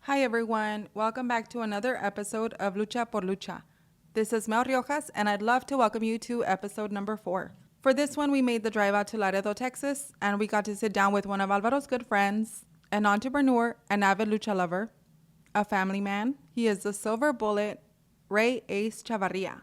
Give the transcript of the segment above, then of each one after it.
Hi everyone, welcome back to another episode of Lucha por Lucha. This is Mel Riojas and I'd love to welcome you to episode number 4. For this one, we made the drive out to Laredo, Texas, and we got to sit down with one of Alvaro's good friends, an entrepreneur, an avid lucha lover, a family man. He is the silver bullet, Rey Ace Chavarria.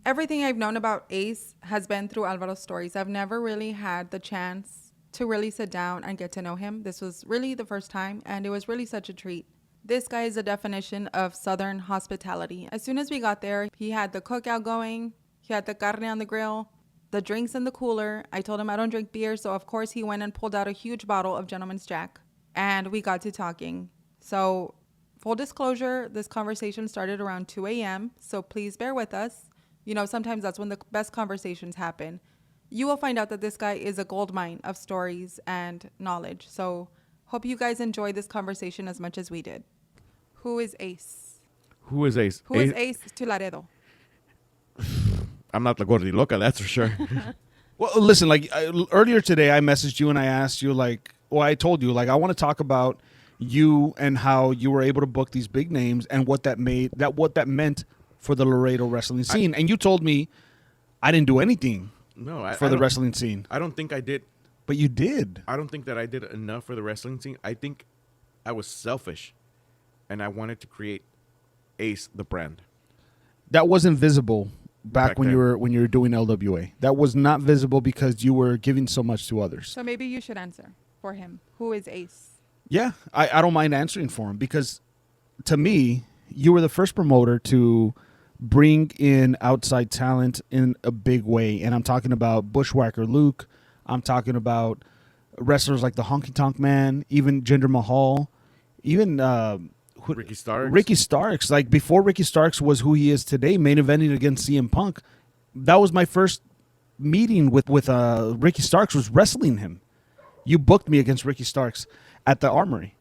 Everything I've known about Ace has been through Alvaro's stories. I've never really had the chance to really sit down and get to know him. This was really the first time, and it was really such a treat. This guy is the definition of Southern hospitality. As soon as we got there, he had the cookout going. He had the carne on the grill, the drinks in the cooler. I told him I don't drink beer, so of course he went and pulled out a huge bottle of Gentleman's Jack. And we got to talking. So, full disclosure, this conversation started around 2 a.m., so please bear with us. You know, sometimes that's when the best conversations happen. You will find out that this guy is a goldmine of stories and knowledge. So, hope you guys enjoy this conversation as much as we did. Who is Ace? Who is Ace? Who is Ace to Laredo? I'm not the gordi loca, that's for sure. Well, listen, earlier today, I messaged you and I asked you, I told you, I want to talk about you and how you were able to book these big names and what that meant for the Laredo wrestling scene. And you told me I didn't do anything for the wrestling scene. I don't think I did. But you did. I don't think that I did enough for the wrestling scene. I think I was selfish, and I wanted to create Ace, the brand. That wasn't visible back when then. you were doing LWA. That was not visible because you were giving so much to others. So maybe you should answer for him. Who is Ace? Yeah, I don't mind answering for him because to me, you were the first promoter to bring in outside talent in a big way. And I'm talking about Bushwhacker Luke. I'm talking about wrestlers like the Honky Tonk Man, even Jinder Mahal, even Ricky Starks. Ricky Starks. Like before Ricky Starks was who he is today, main eventing against CM Punk. That was my first meeting with Ricky Starks, was wrestling him. You booked me against Ricky Starks at the Armory.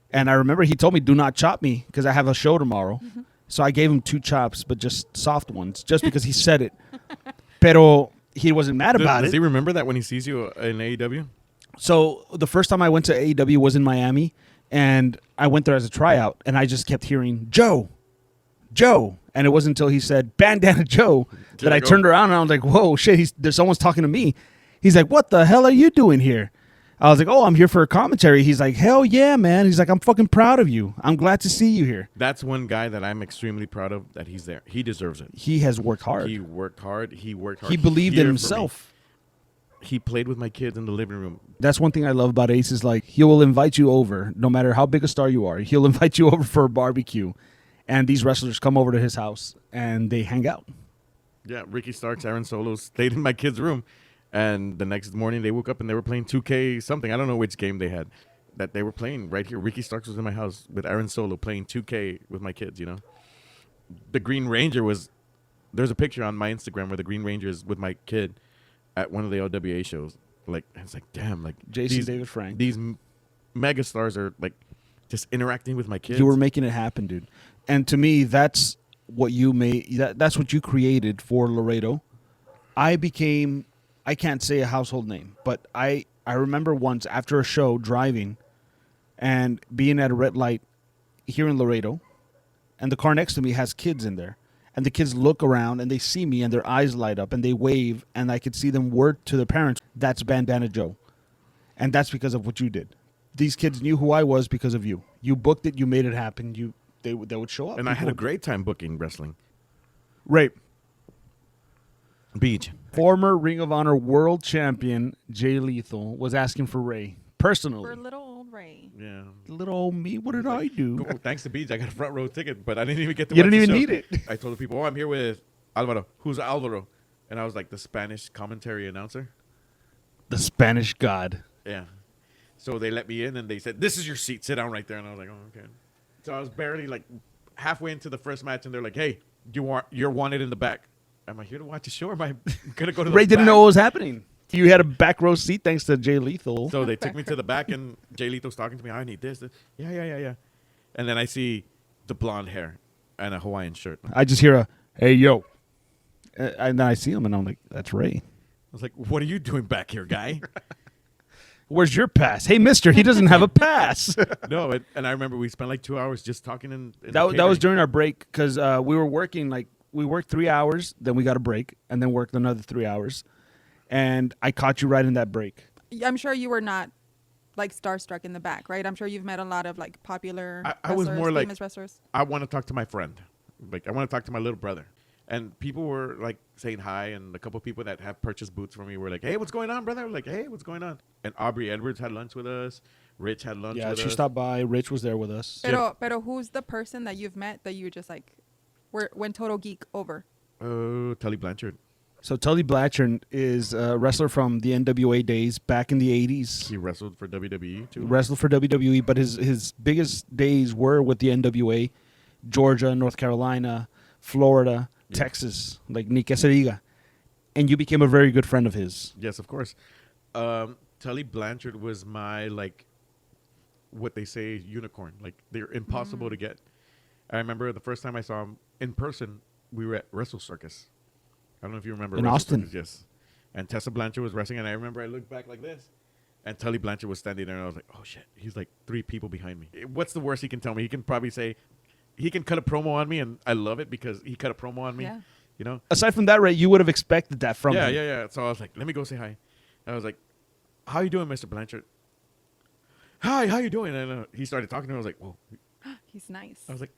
And I remember he told me, do not chop me because I have a show tomorrow. Mm-hmm. So I gave him 2 chops, but just soft ones, just because he said it. Pero he wasn't mad about it. Does he remember that when he sees you in AEW? So the first time I went to AEW was in Miami, and I went there as a tryout, and I just kept hearing, Joe. And it wasn't until he said, Bandana Joe, that I turned around, and I was like, whoa, shit, there's someone's talking to me. He's like, what the hell are you doing here? I was like, oh, I'm here for a commentary. He's like, hell yeah, man. He's like, I'm fucking proud of you. I'm glad to see you here. That's one guy that I'm extremely proud of, that he's there. He deserves it. He has worked hard. He worked hard. He believed in himself. He played with my kids in the living room. That's one thing I love about Ace is he will invite you over, no matter how big a star you are. He'll invite you over for a barbecue, and these wrestlers come over to his house, and they hang out. Yeah, Ricky Starks, Aaron Solo stayed in my kids' room. And the next morning, they woke up and they were playing 2K something. I don't know which game they had that they were playing right here. Ricky Starks was in my house with Aaron Solo playing 2K with my kids, you know. The Green Ranger there's a picture on my Instagram where the Green Ranger is with my kid at one of the LWA shows. It's like, damn, Jason David Frank. These mega stars are, just interacting with my kids. You were making it happen, dude. And to me, that's what you made. That's what you created for Laredo. I can't say a household name, but I remember once after a show driving and being at a red light here in Laredo, and the car next to me has kids in there, and the kids look around and they see me and their eyes light up and they wave, and I could see them word to their parents, that's Bandana Joe. And that's because of what you did. These kids knew who I was because of you. You booked it, you made it happen, they would show up. And I had a great time booking wrestling. Right. Beach. Former Ring of Honor world champion Jay Lethal was asking for Ray personally. For little old Ray. Yeah. Little old me, what did I do? Oh, thanks to Beach, I got a front row ticket, but I didn't even get to You watch didn't the even show. need it. I told the people, I'm here with Alvaro. Who's Alvaro? And I was like the Spanish commentary announcer. The Spanish God. Yeah. So they let me in and they said, this is your seat. Sit down right there. And I was like, oh, okay. So I was barely halfway into the first match and they're like, hey, you're wanted in the back. Am I here to watch a show or am I going to go to the Ray back? didn't know what was happening. You had a back row seat thanks to Jay Lethal. So they took me to the back and Jay Lethal's talking to me. I need this. Yeah. And then I see the blonde hair and a Hawaiian shirt. I just hear hey, yo. And then I see him and I'm like, that's Ray. I was like, what are you doing back here, guy? Where's your pass? Hey, mister, he doesn't have a pass. No, and I remember we spent like 2 hours just talking in That was catering. during our break because we were working we worked 3 hours, then we got a break, and then worked another 3 hours, and I caught you right in that break. I'm sure you were not like starstruck in the back, right? I'm sure you've met a lot of like popular I was wrestlers, more like- famous wrestlers. I want to talk to my friend. Like, I want to talk to my little brother. And people were like saying hi, and a couple people that have purchased boots from me were like, "Hey, what's going on, brother?" Like, "Hey, what's going on?" And Aubrey Edwards had lunch with us. Rich had lunch Yeah, with she us. stopped by. Rich was there with us. Pero who's the person that you've met that you just like went total geek over? Tully Blanchard. So Tully Blanchard is a wrestler from the NWA days back in the 80s. He wrestled for WWE too. Wrestled for WWE, but his biggest days were with the NWA, Georgia, North Carolina, Florida, Texas, like ni que se diga. And you became a very good friend of his. Yes, of course. Tully Blanchard was my, like, what they say, unicorn. Like, they're impossible to get. I remember the first time I saw him in person, we were at Wrestle Circus. I don't know if you remember. In Wrestle Austin. Circus, yes. And Tessa Blanchard was wrestling, and I remember I looked back like this, and Tully Blanchard was standing there, and I was like, oh, shit. He's like 3 people behind me. What's the worst he can tell me? He can probably say, he can cut a promo on me, and I love it because he cut a promo on me. Yeah. You know? Aside from that, Ray, you would have expected that from him. Yeah. So I was like, let me go say hi. I was like, how you doing, Mr. Blanchard? Hi, how you doing? And he started talking to me. I was like, whoa. He's nice. I was like,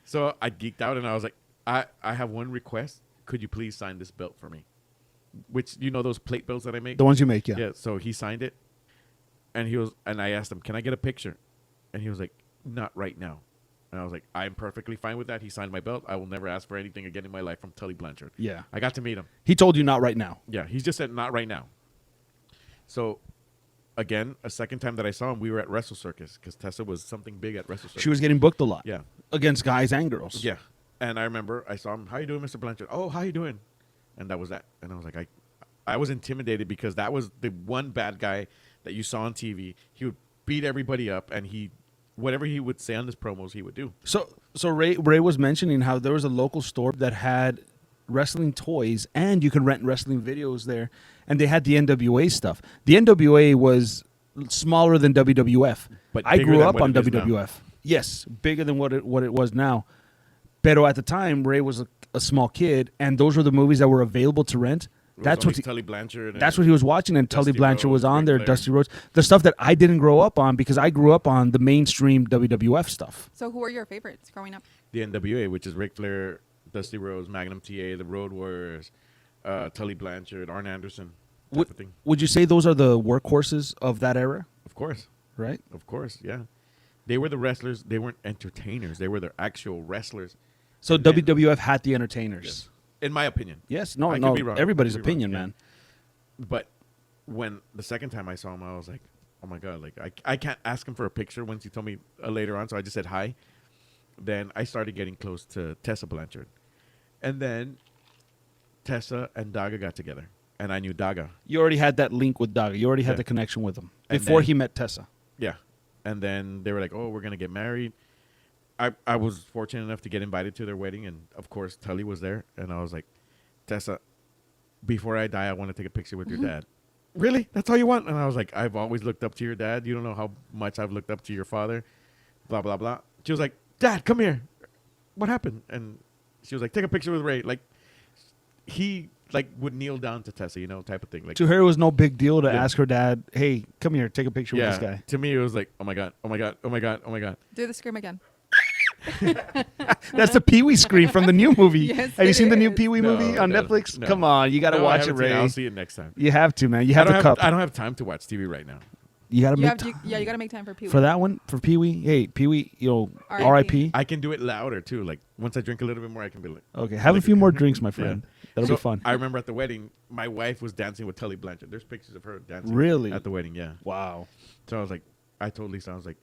so I geeked out and I was like, I have one request. Could you please sign this belt for me? Which, you know, those plate belts that I make? The ones you make, yeah. Yeah. So he signed it, and I asked him, can I get a picture? And he was like, not right now. And I was like, I'm perfectly fine with that. He signed my belt. I will never ask for anything again in my life from Tully Blanchard. Yeah. I got to meet him. He told you not right now. Yeah, he's just said not right now. So, again, a second time that I saw him, we were at Wrestle Circus because Tessa was something big at Wrestle Circus. She was getting booked a lot. Yeah. Against guys and girls. Yeah. And I remember I saw him, how you doing, Mr. Blanchard? Oh, how you doing? And that was that. And I was like, I was intimidated because that was the one bad guy that you saw on TV. He would beat everybody up, and whatever he would say on his promos, he would do. So Ray was mentioning how there was a local store that had wrestling toys, and you could rent wrestling videos there, and they had the NWA stuff. The NWA was smaller than WWF. But I bigger grew than up what on it is now. WWF. Yes, bigger than what it was now. Pero at the time, Ray was a small kid, and those were the movies that were available to rent. That's what Tully Blanchard. That's what he was watching, and Tully Dusty Blanchard was Rhodes, on Ric there. Flair. Dusty Rhodes, the stuff that I didn't grow up on because I grew up on the mainstream WWF stuff. So who are your favorites growing up? The NWA, which is Ric Flair, Dusty Rhodes, Magnum TA, the Road Warriors, Tully Blanchard, Arn Anderson, type of thing. Would you say those are the workhorses of that era? Of course. Right? Of course, yeah. They were the wrestlers. They weren't entertainers. They were the actual wrestlers. So And then- WWF had the entertainers. Yes. In my opinion. Yes. No, I could no. be wrong. Everybody's I could be wrong, opinion, yeah. man. But when the second time I saw him, I was like, oh my God, like I can't ask him for a picture once he told me later on. So I just said hi. Then I started getting close to Tessa Blanchard. And then Tessa and Daga got together. And I knew Daga. You already had that link with Daga. You already had Yeah. the connection with him And before then- he met Tessa. Yeah. And then they were like, oh, we're going to get married. I was fortunate enough to get invited to their wedding. And, of course, Tully was there. And I was like, Tessa, before I die, I want to take a picture with your dad. Really? That's all you want? And I was like, I've always looked up to your dad. You don't know how much I've looked up to your father. Blah, blah, blah. She was like, Dad, come here. What happened? And she was like, take a picture with Ray. Like, he would kneel down to Tessa, you know, type of thing. Like, To her, it was no big deal to Yeah. ask her dad, hey, come here, take a picture yeah, with this guy. to me, it was like, oh my God, oh my God, oh my God, oh my God. Do the scream again. That's the Pee-wee screen from the new movie. Yes, Have you it seen the new is. Pee-wee No, movie on no, Netflix? no. Come on, you got to No, I watch it, haven't seen Ray. I'll see it next time. You have to, man. You have I the don't cup. I don't have time to watch TV right now. You got to You make have to, time yeah, you got to make time for Pee-wee. for that one, for Pee-wee. Hey, Pee-wee, R.I.P. R.I.P. I can do it louder too. Like once I drink a little bit more, I can be like. Okay, have a like few more drinks, my friend. That'll So be fun. I remember at the wedding, my wife was dancing with Tully Blanchard. There's pictures of her dancing. Really? At the wedding, yeah. Wow. So I was like, I told Lisa, I was like,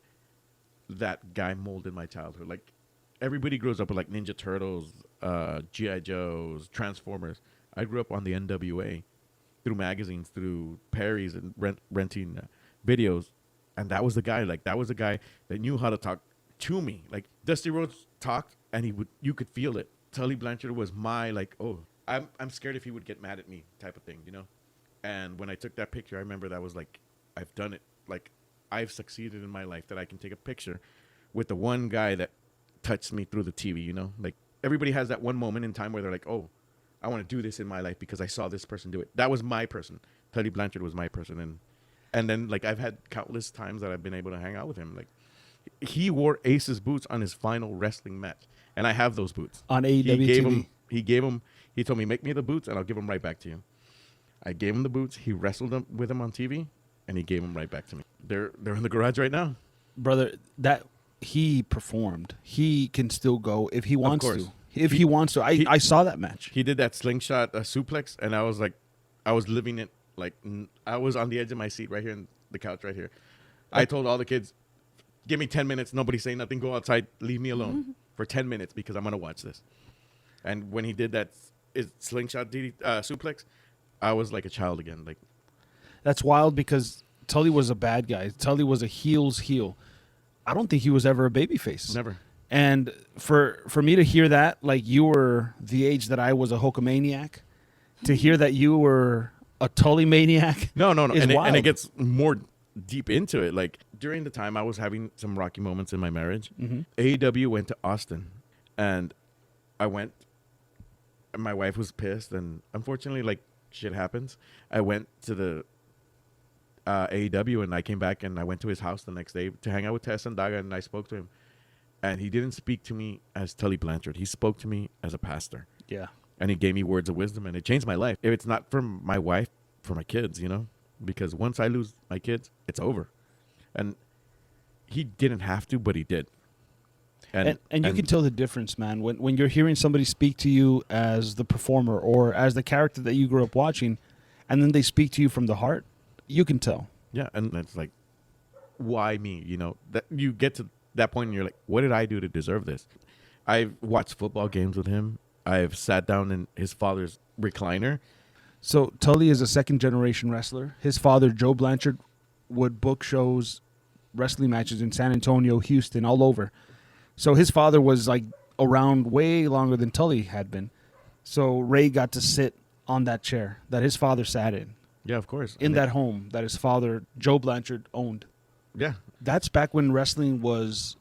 that guy molded my childhood. Like everybody grows up with like Ninja Turtles, G.I. Joes, Transformers. I grew up on the NWA through magazines, through Perry's and renting videos. And that was the guy. Like that was the guy that knew how to talk to me. Like Dusty Rhodes talked, and you could feel it. Tully Blanchard was my like, oh, I'm scared if he would get mad at me type of thing, you know? And when I took that picture, I remember that was like, I've done it. Like, I've succeeded in my life that I can take a picture with the one guy that touched me through the TV, you know? Like, everybody has that one moment in time where they're like, oh, I want to do this in my life because I saw this person do it. That was my person. Tully Blanchard was my person. And then, like, I've had countless times that I've been able to hang out with him. Like, he wore Ace's boots on his final wrestling match. And I have those boots. On AEW TV. He told me, make me the boots and I'll give them right back to you. I gave him the boots. He wrestled them with him on TV and he gave them right back to me. They're in the garage right now. Brother, that he performed. He can still go if he wants course. to. If he wants to. I saw that match. He did that slingshot suplex and I was like, I was living it. Like, I was on the edge of my seat right here on the couch right here. I told all the kids, give me 10 minutes. Nobody say nothing. Go outside. Leave me alone for 10 minutes because I'm going to watch this. And when he did that slingshot suplex, I was like a child again. Like, that's wild because Tully was a bad guy. Tully was a heel's heel. I don't think he was ever a babyface. Never. And for me to hear that, like you were the age that I was a Hulkamaniac, to hear that you were a Tully maniac. No. Is wild. And it gets more deep into it. Like, during the time I was having some rocky moments in my marriage, AEW went to Austin and I went. And my wife was pissed, and unfortunately, like, shit happens. I went to the AEW, and I came back, and I went to his house the next day to hang out with Tess and Daga, and I spoke to him. And he didn't speak to me as Tully Blanchard. He spoke to me as a pastor. Yeah. And he gave me words of wisdom, and it changed my life. If it's not for my wife, for my kids, you know? Because once I lose my kids, it's over. And he didn't have to, but he did. And you can tell the difference, man. When you're hearing somebody speak to you as the performer or as the character that you grew up watching, and then they speak to you from the heart, you can tell. Yeah, and it's like, why me? You know, that you get to that point and you're like, what did I do to deserve this? I've watched football games with him. I've sat down in his father's recliner. So Tully is a second-generation wrestler. His father, Joe Blanchard, would book shows, wrestling matches in San Antonio, Houston, all over. So his father was like around way longer than Tully had been. So Ray got to sit on that chair that his father sat in. Yeah, of course. In that home that his father, Joe Blanchard, owned. Yeah. That's back when wrestling was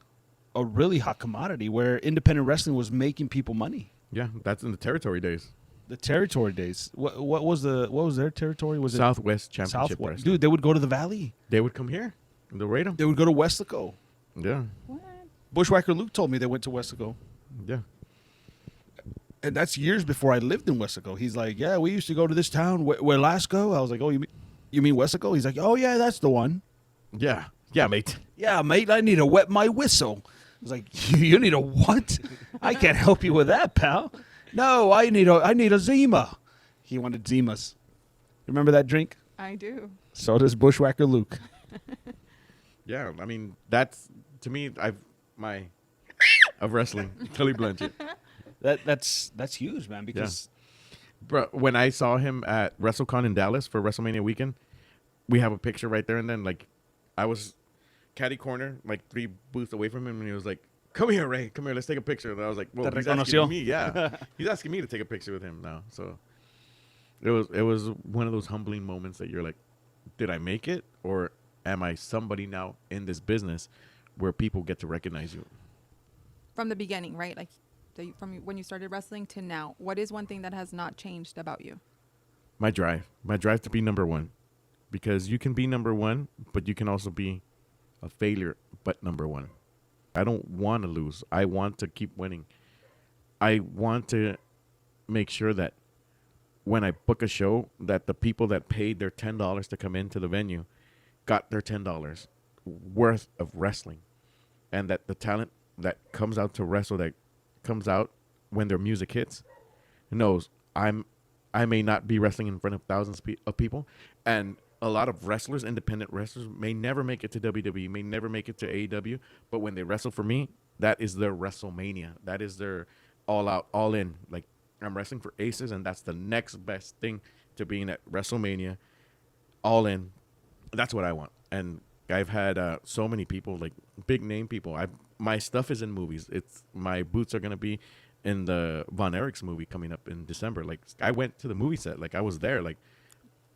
a really hot commodity where independent wrestling was making people money. Yeah, that's in the territory days. The territory days. What was their territory? Was Southwest Championship Southwest? Wrestling. Dude, they would go to the Valley. They would come here, in Laredo. They would go to Westico. Yeah. What? Bushwhacker Luke told me they went to Westico. Yeah. And that's years before I lived in Westico. He's like, yeah, we used to go to this town, Welasco. I was like, oh, you mean Westico? He's like, oh, yeah, that's the one. Yeah. Yeah, mate. Yeah, mate, I need to wet my whistle. I was like, you need a what? I can't help you with that, pal. No, I need a Zima. He wanted Zimas. Remember that drink? I do. So does Bushwhacker Luke. Yeah, I mean, that's, to me, of wrestling, Tully Blanchard. That's huge, man, because Bro, when I saw him at WrestleCon in Dallas for WrestleMania weekend, we have a picture right there and then. Like, I was caddy corner, like 3 booths away from him, and he was like, come here, Ray. Come here. Let's take a picture. And I was like, well, he's asking me. Yeah. He's asking me to take a picture with him now. So it was one of those humbling moments that you're like, did I make it? Or am I somebody now in this business where people get to recognize you? From the beginning, right? Like, from when you started wrestling to now, what is one thing that has not changed about you? My drive to be number one. Because you can be number one, but you can also be a failure, but number one. I don't want to lose. I want to keep winning. I want to make sure that when I book a show, that the people that paid their $10 to come into the venue got their $10 worth of wrestling. And that the talent that comes out to wrestle, that comes out when their music hits, knows I may not be wrestling in front of thousands of people. And a lot of wrestlers, independent wrestlers, may never make it to WWE, may never make it to AEW, but when they wrestle for me, that is their WrestleMania. That is their all out, all in. Like, I'm wrestling for Aces, and that's the next best thing to being at WrestleMania, all in. That's what I want. And I've had so many people, like big name people. My stuff is in movies. My boots are going to be in the Von Erichs movie coming up in December. Like, I went to the movie set. Like, I was there. Like,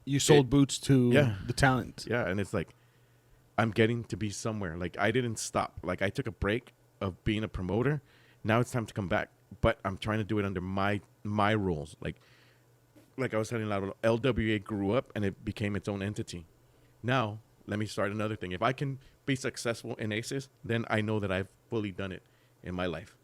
You sold boots to the talent. yeah, and it's like, I'm getting to be somewhere. Like, I didn't stop. Like, I took a break of being a promoter. Now it's time to come back. But I'm trying to do it under my rules. Like I was telling Laredo, LWA grew up and it became its own entity. Now, let me start another thing. If I can be successful in ACES, then I know that I've fully done it in my life.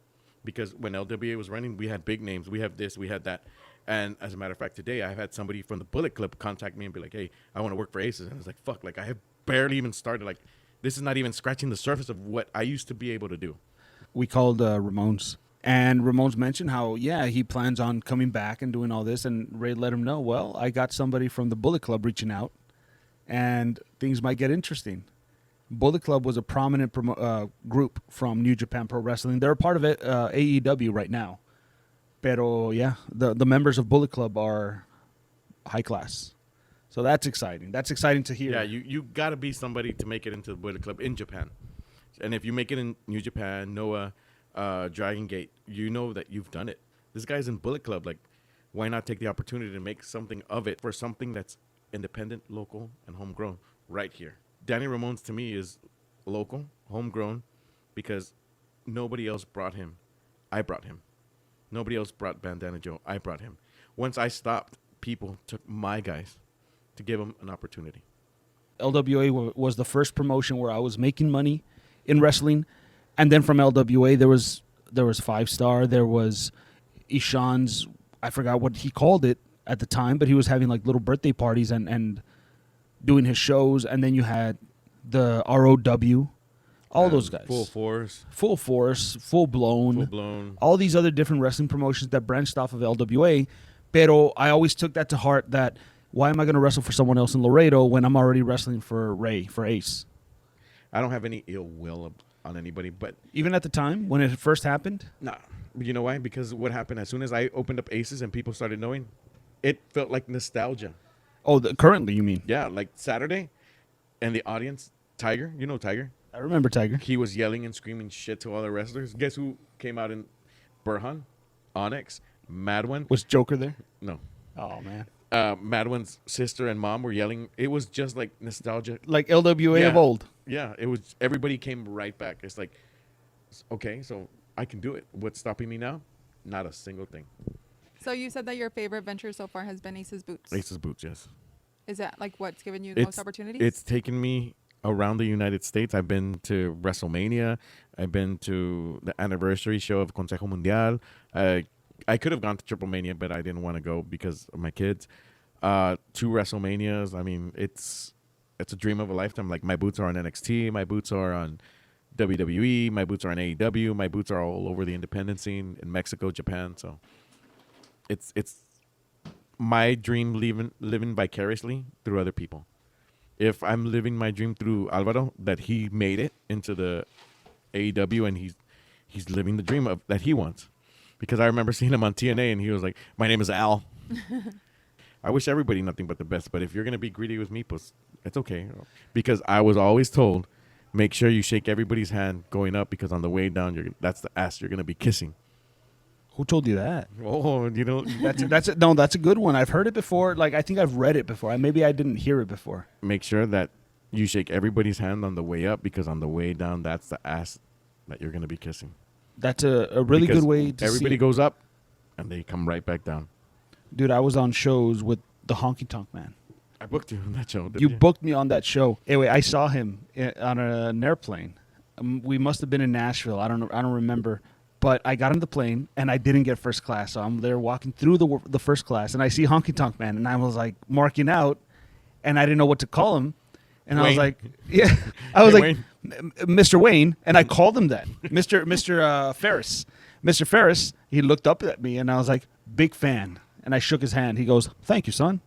Because when LWA was running, we had big names. We have this, we had that. And as a matter of fact, today I've had somebody from the Bullet Club contact me and be like, hey, I want to work for ACES. And I was like, fuck, like I have barely even started. Like, this is not even scratching the surface of what I used to be able to do. We called Ramones. And Ramones mentioned how, he plans on coming back and doing all this. And Ray let him know, well, I got somebody from the Bullet Club reaching out. And things might get interesting. Bullet Club was a prominent group from New Japan Pro Wrestling. They're a part of it, AEW right now. Pero, the members of Bullet Club are high class. So that's exciting. That's exciting to hear. Yeah, you got to be somebody to make it into the Bullet Club in Japan. And if you make it in New Japan, Noah, Dragon Gate, you know that you've done it. This guy's in Bullet Club. Like, why not take the opportunity to make something of it for something that's independent, local, and homegrown right here? Danny Ramones, to me, is local, homegrown, because nobody else brought him. I brought him. Nobody else brought Bandana Joe. I brought him. Once I stopped, people took my guys to give him an opportunity. LWA was the first promotion where I was making money in wrestling. And then from LWA, there was 5 Star. There was Ishan's, I forgot what he called it at the time, but he was having like little birthday parties and doing his shows. And then you had the ROW, all those guys. Full Force, Full Blown. All these other different wrestling promotions that branched off of LWA. Pero I always took that to heart that why am I going to wrestle for someone else in Laredo when I'm already wrestling for Ray, for Ace? I don't have any ill will on anybody, but even at the time when it first happened? Nah. You know why? Because what happened as soon as I opened up Aces and people started knowing, it felt like nostalgia. Oh, currently you mean? Yeah, like Saturday, and the audience, Tiger, you know Tiger? I remember Tiger. He was yelling and screaming shit to all the wrestlers. Guess who came out in Burhan, Onyx, Madwan? Was Joker there? No. Oh, man. Madwan's sister and mom were yelling. It was just like nostalgia. Like LWA of old. Yeah, it was. Everybody came right back. It's like, okay, so I can do it. What's stopping me now? Not a single thing. So you said that your favorite venture so far has been Ace's Boots. Ace's Boots, yes. Is that like what's given you the most opportunities? It's taken me around the United States. I've been to WrestleMania. I've been to the anniversary show of Consejo Mundial. I could have gone to Triple Mania, but I didn't want to go because of my kids. 2 WrestleManias. I mean, it's a dream of a lifetime. Like, my boots are on NXT. My boots are on WWE. My boots are on AEW. My boots are all over the independent scene in Mexico, Japan. So it's my dream living vicariously through other people. If I'm living my dream through Alvaro, that he made it into the AEW and he's living the dream of that he wants. Because I remember seeing him on TNA and he was like, my name is Al. I wish everybody nothing but the best, but if you're going to be greedy with me, pues, it's okay. Because I was always told, make sure you shake everybody's hand going up because on the way down, that's the ass you're going to be kissing. Who told you that? Oh, you know. That's a good one. I've heard it before. Like, I think I've read it before. Maybe I didn't hear it before. Make sure that you shake everybody's hand on the way up because on the way down, that's the ass that you're going to be kissing. That's a really good way to everybody see goes up and they come right back down. Dude, I was on shows with the Honky Tonk Man. I booked you on that show. You booked me on that show. Anyway, I saw him on an airplane. We must have been in Nashville. I don't remember. But I got on the plane and I didn't get first class. So I'm there walking through the first class and I see Honky Tonk Man and I was like marking out and I didn't know what to call him. And Wayne. I was like, yeah, I was like, Mr. Wayne. And I called him that, Mr. Ferris. Mr. Ferris, he looked up at me and I was like, big fan. And I shook his hand. He goes, thank you, son.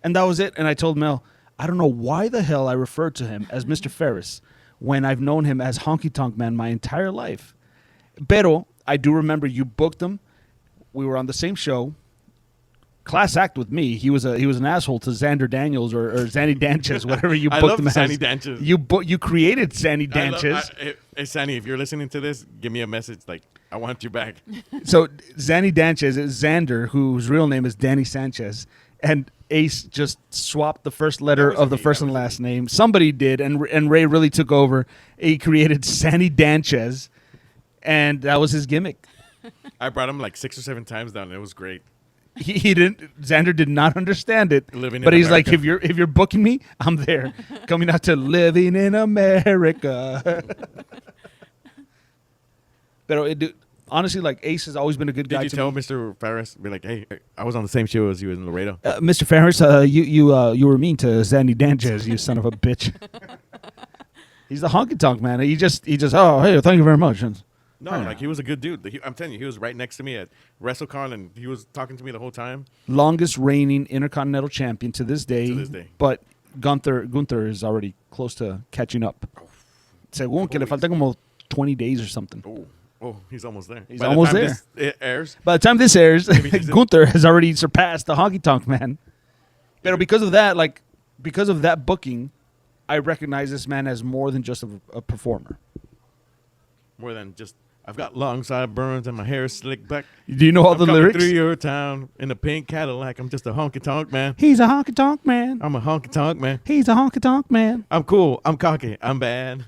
And that was it. And I told Mel, I don't know why the hell I referred to him as Mr. Ferris when I've known him as Honky Tonk Man my entire life. Pero I do remember you booked him. We were on the same show. Class act with me. He was an asshole to Xander Daniels or Zanny Danches, whatever you booked him as. Zanny Danches. You created Zanny Danches. Hey, Zanny, if you're listening to this, give me a message. Like, I want you back. So Zanny Sanchez is Xander, whose real name is Danny Sanchez, and Ace just swapped the first letter was of the me. first That and was last name. Somebody did, and Ray really took over. He created Zanny Sanchez, and that was his gimmick. I brought him like 6 or 7 times down, and it was great. He didn't. Xander did not understand it. Living in but he's America. like, if you're booking me, I'm there. Coming out to Living in America. But honestly, like Ace has always been a good guy Did you to tell me. Mr. Ferris? Be like, hey, I was on the same show as you in Laredo. Mr. Ferris, you were mean to Zanny Sanchez, you son of a bitch. He's the honky tonk man. He just oh hey, thank you very much. And, No, like he was a good dude. I'm telling you, he was right next to me at WrestleCon, and he was talking to me the whole time. longest reigning Intercontinental Champion to this day. To this day. But Gunther is already close to catching up. Según que le falta como 20 days or something. Oh, he's almost there. He's By the almost time there. this- It airs. By the time this airs, Maybe he's in- Gunther has already surpassed the honky tonk man. But because of that booking, I recognize this man as more than just a performer. More than just, I've got long sideburns and my hair is slicked back. Do you know all I'm the coming lyrics? through your town in a pink Cadillac. I'm just a honky tonk man. He's a honky tonk man. I'm a honky tonk man. He's a honky tonk man. I'm cool. I'm cocky. I'm bad.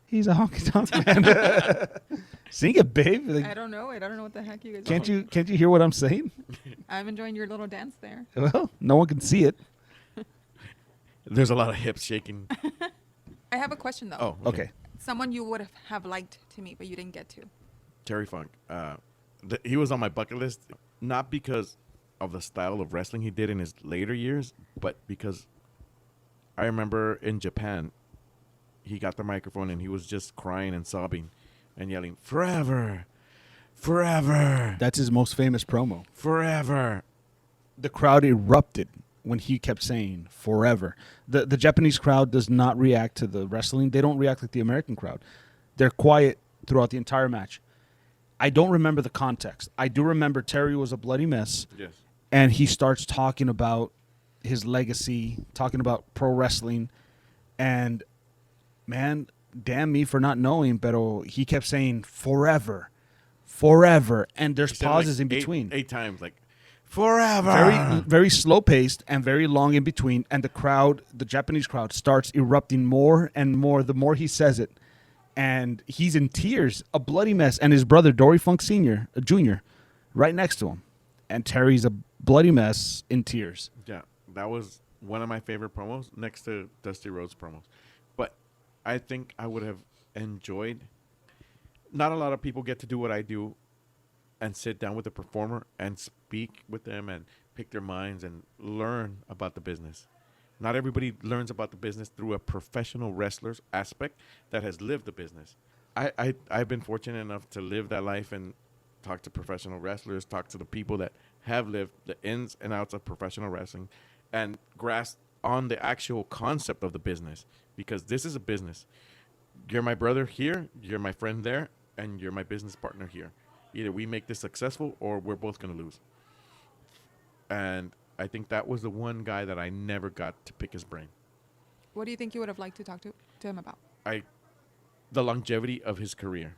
He's a honky tonk man. Sing it, babe. Like, I don't know it. I don't know what the heck you guys. can't you hear what I'm saying? I'm enjoying your little dance there. Well, no one can see it. There's a lot of hips shaking. I have a question though. Oh, Okay. Someone you would have liked to meet, but you didn't get to. Terry Funk. He was on my bucket list, not because of the style of wrestling he did in his later years, but because I remember in Japan, he got the microphone and he was just crying and sobbing and yelling, "Forever, forever, That's his most famous promo. forever." The crowd erupted when he kept saying forever. The Japanese crowd does not react to the wrestling. They don't react like the American crowd. They're quiet throughout the entire match. I don't remember the context. I do remember Terry was a bloody mess, Yes. and he starts talking about his legacy, talking about pro wrestling, and man, damn me for not knowing, but he kept saying forever, forever, and there's He said it pauses like in between. eight times, like, "Forever." Very slow paced and very long in between, and the Japanese crowd starts erupting more and more the more he says it, and he's in tears, a bloody mess, and his brother Dory Funk Jr. right next to him, and Terry's a bloody mess in tears. Yeah, that was one of my favorite promos next to Dusty Rhodes promos. But I think I would have enjoyed. Not a lot of people get to do what I do and sit down with the performer and speak with them and pick their minds and learn about the business. Not everybody learns about the business through a professional wrestler's aspect that has lived the business. I've been fortunate enough to live that life and talk to professional wrestlers, talk to the people that have lived the ins and outs of professional wrestling and grasp on the actual concept of the business, because this is a business. You're my brother here, you're my friend there, and you're my business partner here. Either we make this successful or we're both going to lose. And I think that was the one guy that I never got to pick his brain. What do you think you would have liked to talk to him about? The longevity of his career.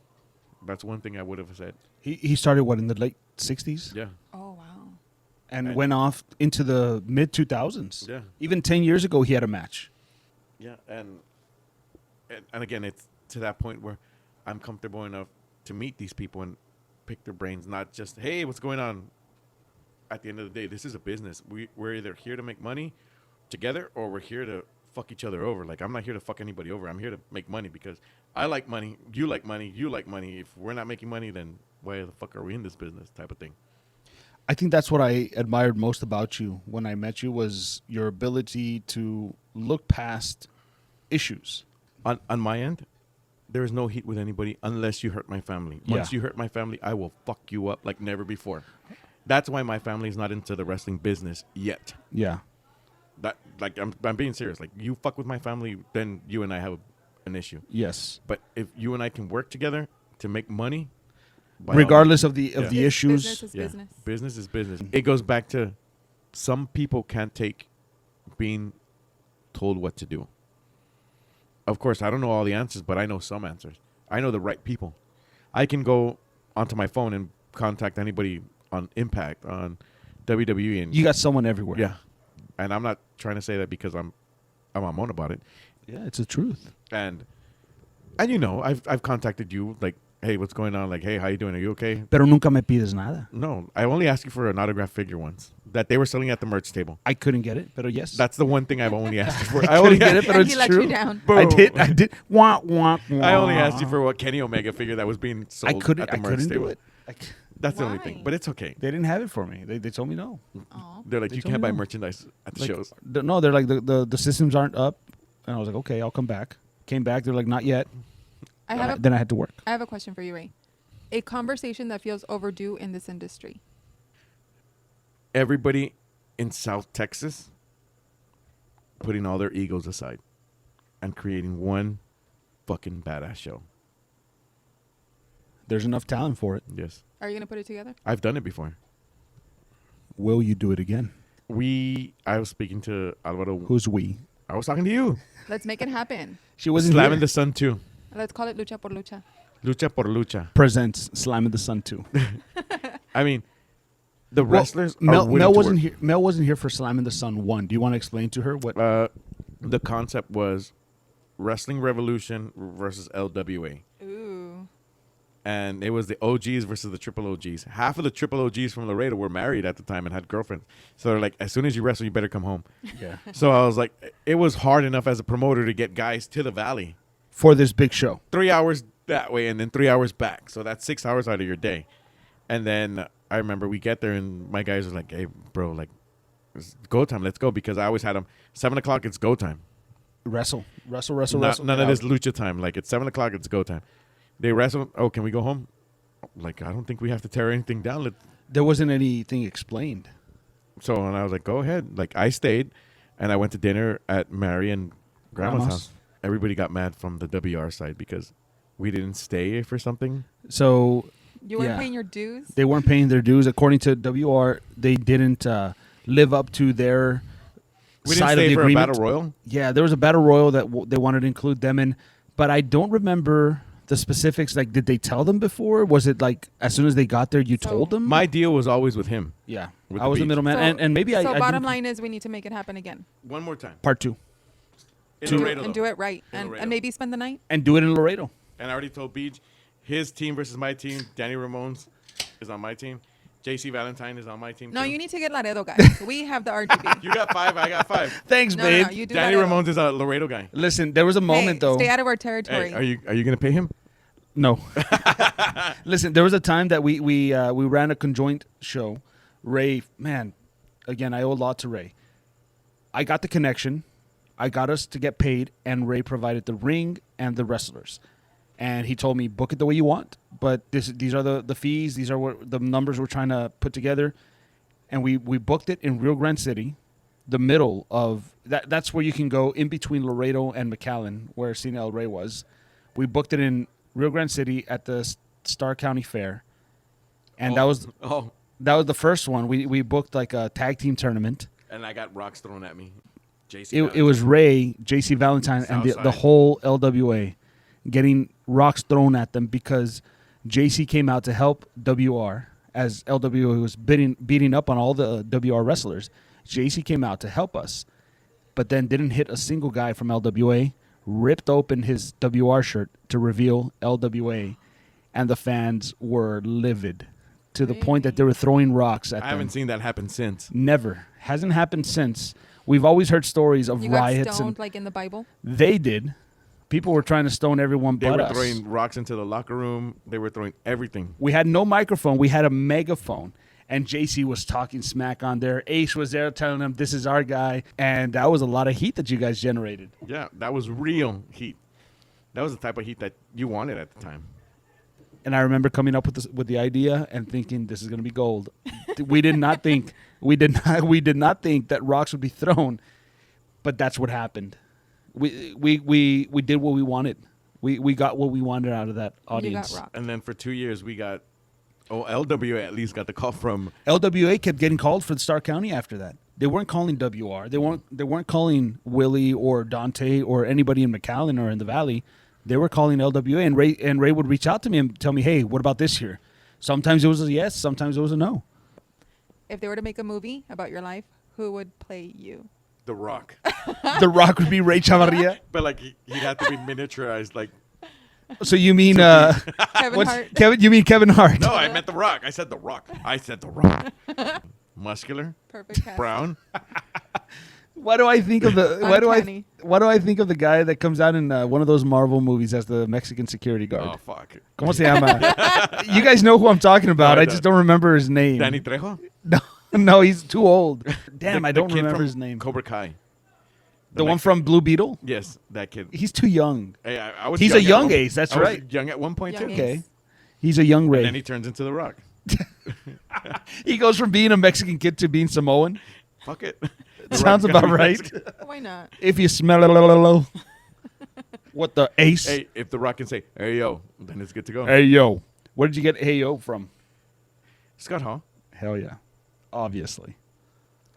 That's one thing I would have said. He started in the late 60s? Yeah. Oh wow. And went off into the mid 2000s. Yeah. Even 10 years ago, he had a match. Yeah. And again, it's to that point where I'm comfortable enough to meet these people and pick their brains, not just, hey, what's going on? At the end of the day, this is a business. We're either here to make money together or we're here to fuck each other over. Like, I'm not here to fuck anybody over. I'm here to make money because I like money. You like money. You like money. If we're not making money, then why the fuck are we in this business type of thing? I think that's what I admired most about you when I met you was your ability to look past issues. On my end, there is no heat with anybody unless you hurt my family. Once Yeah. you hurt my family, I will fuck you up like never before. That's why my family is not into the wrestling business yet. Yeah. That, like, I'm being serious. Like, you fuck with my family, then you and I have an issue. Yes. But if you and I can work together to make money, by all Regardless of the Yeah. issues. Business is means, business. business is business. It goes back to some people can't take being told what to do. Of course, I don't know all the answers, but I know some answers. I know the right people. I can go onto my phone and contact anybody on Impact, on WWE, and You got someone everywhere. yeah. And I'm not trying to say that because I'm on about it. Yeah, it's the truth. And you know, I've contacted you like, hey, what's going on? Like, hey, how you doing? Are you okay? Pero nunca me pides nada. No, I only asked you for an autograph figure once that they were selling at the merch table. I couldn't get it, pero yes. That's the one thing I've only asked you for. I only get it, but And it's he let true. you down. I Boom. did. Wah, wah, wah. I only asked you for what Kenny Omega figure that was being sold I couldn't. at the I merch couldn't table. do it. That's the only Why? thing. But it's okay. They didn't have it for me. They told me no. Aw. They're like, They you told can't me buy no. merchandise at the Like, shows. No, they're like the systems aren't up, and I was like, okay, I'll come back. Came back. They're like, not yet. Then I had to work. I have a question for you, Ray. A conversation that feels overdue in this industry. Everybody in South Texas putting all their egos aside and creating one fucking badass show. There's enough talent for it. Yes. Are you gonna put it together? I've done it before. Will you do it again? I was speaking to Alvaro. Who's we? I was talking to you. Let's make it happen. She wasn't Slamming here. the Sun 2. Let's call it lucha por lucha. Lucha por lucha. Presents Slam in the Sun 2. I mean, the wrestlers are Mel, willing Mel to wasn't work. here. Mel wasn't here for Slam in the Sun 1. Do you want to explain to her what? The concept was Wrestling Revolution versus LWA. Ooh. And it was the OGs versus the triple OGs. Half of the triple OGs from Laredo were married at the time and had girlfriends. So they're like, as soon as you wrestle, you better come home. Yeah. So I was like, it was hard enough as a promoter to get guys to the valley. For this big show. 3 hours that way and then 3 hours back. So that's 6 hours out of your day. And then I remember we get there and my guys are like, hey, bro, like, it's go time. Let's go. Because I always had them, 7 o'clock, it's go time. Wrestle. None Get of this out. lucha time. Like, it's 7 o'clock, it's go time. They wrestle. Oh, can we go home? Like, I don't think we have to tear anything down. There wasn't anything explained. So, and I was like, go ahead. Like, I stayed, and I went to dinner at Mary and Grandma's Grandma's. house. Everybody got mad from the WR side because we didn't stay for something. So You weren't Yeah. paying your dues? they weren't paying their dues. According to WR, they didn't live up to their We side didn't of stay the for agreement. a battle royal. Yeah, there was a battle royal that they wanted to include them in, but I don't remember the specifics. Like, did they tell them before? Was it like as soon as they got there, you So- told them? My deal was always with him. yeah, with I the was the beach. middleman, So- and maybe I. So I bottom didn't- line is we need to make it happen again. One more time. part 2, In Two. Laredo, And though. do it right. In And Laredo. maybe spend the night? and do it in Laredo. And I already told Beach, his team versus my team. Danny Ramones is on my team. JC Valentine is on my team. No, too. you need to get Laredo, guys. We have the RGB. You got 5, I got 5. Thanks, No, babe. no, you do Danny Laredo. Ramones is a Laredo guy. Listen, there was a moment Hey, though. Stay out of our territory. Hey, are you gonna pay him? No. Listen, there was a time that we ran a conjoint show. Ray, man, again, I owe a lot to Ray. I got the connection. I got us to get paid, and Ray provided the ring and the wrestlers. And he told me, book it the way you want, but these are the fees. These are what the numbers we're trying to put together. And we booked it in Rio Grande City, the middle of that. That's where you can go in between Laredo and McAllen, where Cena El Rey was. We booked it in Rio Grande City at the Star County Fair, and that was the first one. We booked like a tag team tournament. And I got rocks thrown at me. JC. It was Ray, JC Valentine, and the Southside. whole LWA getting rocks thrown at them because JC came out to help WR as LWA was beating up on all the WR wrestlers. JC came out to help us, but then didn't hit a single guy from LWA, ripped open his WR shirt to reveal LWA, and the fans were livid to the point that they were throwing rocks at I them. haven't seen that happen since. Never. Hasn't happened since. We've always heard stories of You got riots, stoned and like in the Bible? they did. People were trying to stone everyone They but were us. throwing rocks into the locker room. They were throwing everything. We had no microphone. We had a megaphone. And JC was talking smack on there. Ace was there telling them, this is our guy. And that was a lot of heat that you guys generated. Yeah, that was real heat. That was the type of heat that you wanted at the time. And I remember coming up with the idea and thinking, this is going to be gold. we did not think that rocks would be thrown, but that's what happened. We did what we wanted. We got what we wanted out of that audience. You got rocked. And then for 2 years, we got, LWA at least got the call from. LWA kept getting called for the Star County after that. They weren't calling WR. They weren't calling Willie or Dante or anybody in McAllen or in the Valley. They were calling LWA, and Ray would reach out to me and tell me, "Hey, what about this year?" Sometimes it was a yes, sometimes it was a no. If they were to make a movie about your life, who would play you? The Rock. The Rock would be Ray Chavarria. But like he'd have to be miniaturized. Like So you mean Kevin Hart. Kevin? You mean Kevin Hart? no, I meant The Rock. I said The Rock. Muscular, Perfect cast. brown. Why do I think of the Uncanny. why do I think of the guy that comes out in one of those Marvel movies as the Mexican security guard? Oh fuck. ¿Cómo se llama? You guys know who I'm talking about. No, I I just don't remember his name. Danny Trejo. No, he's too old. Damn, The I don't kid remember from his name. Cobra Kai. The one from Blue Beetle? Yes, that kid. He's too young. Hey, I was. He's a at young one- ace, that's I was right. young at one point Young too. ace. Okay. He's a young And Ray. then he turns into The Rock. He goes from being a Mexican kid to being Samoan. Fuck it. Sounds about right. Why not? If you smell it, what the ace? Hey, if The Rock can say, "Hey yo," then it's good to go. Hey, yo. Where did you get hey yo from? Scott Hall. Hell yeah. Obviously.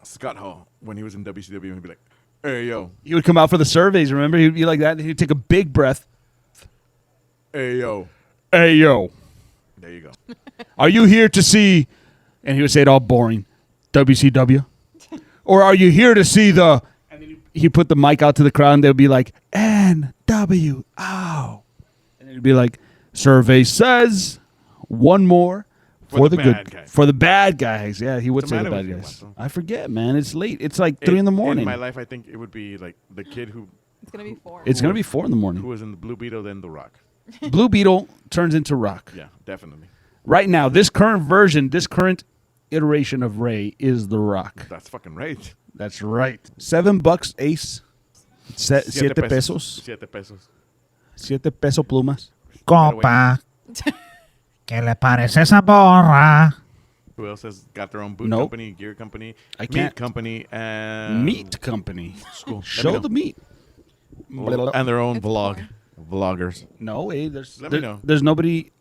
Scott Hall, when he was in WCW, he'd be like, "Hey yo, He would come out for the surveys, remember? He'd be like that. He'd take a big breath. hey yo." Hey, yo. There you go. Are you here to see, and he would say it all boring, WCW? Or are you here to see the, and then he put the mic out to the crowd and they'd be like, NWO. And it'd be like, survey says one more for the bad good, guys. for the bad guys. Yeah, he would What's the say the matter bad with you, guys. Mato? I forget, man. It's late. It's like 3 in the morning. In my life, I think it would be like the kid who It's gonna be 4. It's going to be 4 in the morning. was in the Blue Beetle, then The Rock. Blue Beetle turns into Rock. Yeah, definitely. Right now, this current version, this current iteration of Ray is The Rock. That's fucking right. That's right. $7 ace. Siete pesos. 7 pesos. 7 peso plumas. Compa, ¿qué le parece esa borra? Who else has got their own boot Nope. company, gear company, I meat can't. company, and Meat company. School. Show the meat. and their own It's vlog, fine. vloggers. No, hey, there's Let me know. there's nobody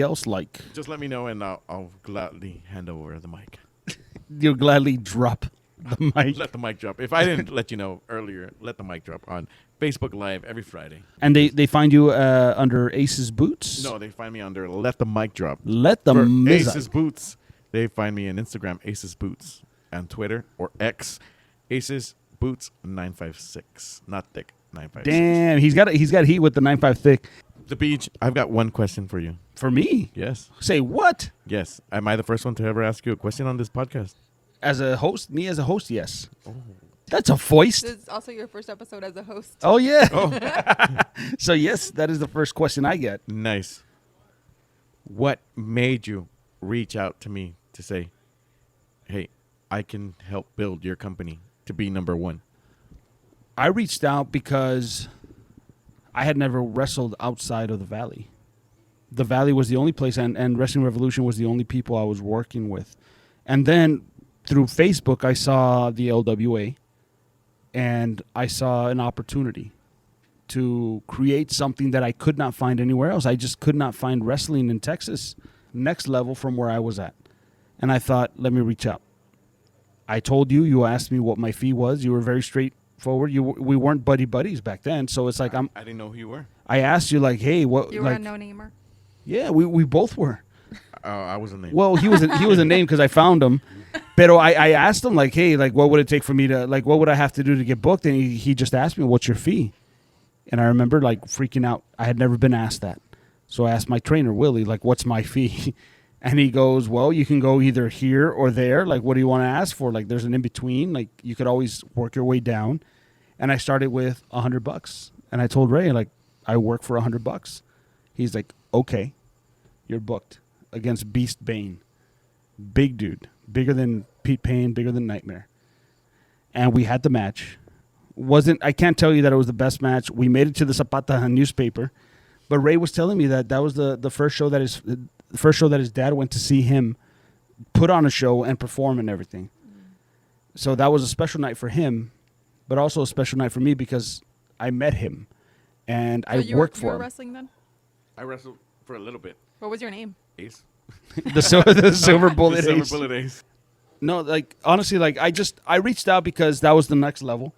else like. Just let me know, and I'll gladly hand over the mic. You'll gladly drop the mic. Let the mic drop. If I didn't let you know earlier, let the mic drop on Facebook Live every Friday. And they find you under Ace's Boots. No, they find me under Let the Mic Drop. Let the For miss. Aces Boots, they find me on Instagram, Aces Boots, and Twitter or X, Aces Boots 956, not thick 956. Damn, he's got heat with the 9.5 thick. The Beach. I've got one question for you. For me, Yes, say what? yes. Am I the first one to ever ask you a question on this podcast? As a host, me as a host, yes. That's a voice. This is also your first episode as a host. Oh yeah. Oh, So yes, that is the first question I get. nice. What made you reach out to me to say, "Hey, I can help build your company to be number one"? I reached out because I had never wrestled outside of the Valley. The Valley was the only place, and Wrestling Revolution was the only people I was working with. And then through Facebook, I saw the LWA, and I saw an opportunity to create something that I could not find anywhere else. I just could not find wrestling in Texas next level from where I was at. And I thought, let me reach out. I told you, you asked me what my fee was. You were very straightforward. We weren't buddies back then. So it's like I didn't know who you were. I asked you like, hey, what? You were like, a no-namer. yeah, we both were. I wasn't there. Well, he was a name because I found him. Pero I asked him like, hey, like what would it take for me to like what would I have to do to get booked? And he just asked me, what's your fee? And I remember like freaking out. I had never been asked that. So I asked my trainer, Willie, like, what's my fee? And he goes, well, you can go either here or there. Like, what do you want to ask for? Like, there's an in-between. Like, you could always work your way down. And I started with $100. And I told Ray, like, I work for $100. He's like, okay, you're booked against Beast Bane. Big dude. Bigger than Pete Payne, bigger than Nightmare. And we had the match. I can't tell you that it was the best match. We made it to the Zapata newspaper. But Ray was telling me that was the first show that his dad went to see him put on a show and perform and everything. So that was a special night for him, but also a special night for me because I met him and I worked you for were him. wrestling then? I wrestled for a little bit. What was your name? Ace. the silver bullet The Silver ace. Bullet Ace. No, like honestly, like I reached out because that was the next level.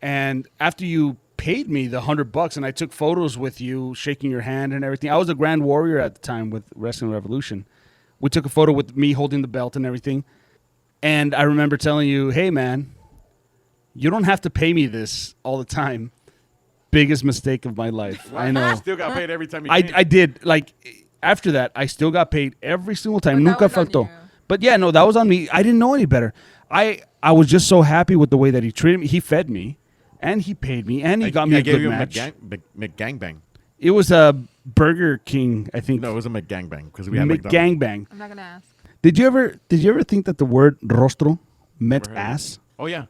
And after you paid me the $100 and I took photos with you shaking your hand and everything, I was a Grand Warrior at the time with Wrestling Revolution. We took a photo with me holding the belt and everything. And I remember telling you, hey, man, you don't have to pay me this all the time. Biggest mistake of my life. I know. Still got paid every time you came. I did. Like, after that, I still got paid every single time. But that Nunca was on faltó. you. But yeah, no, that was on me. I didn't know any better. I was just so happy with the way that he treated me. He fed me, and he paid me, and he got me a gave good you match. McGangbang. It was a Burger King, I think. No, it was a McGangbang because we had McDonald's. McGangbang. I'm not going to ask. Did you ever think that the word rostro meant Never heard of ass? Oh yeah,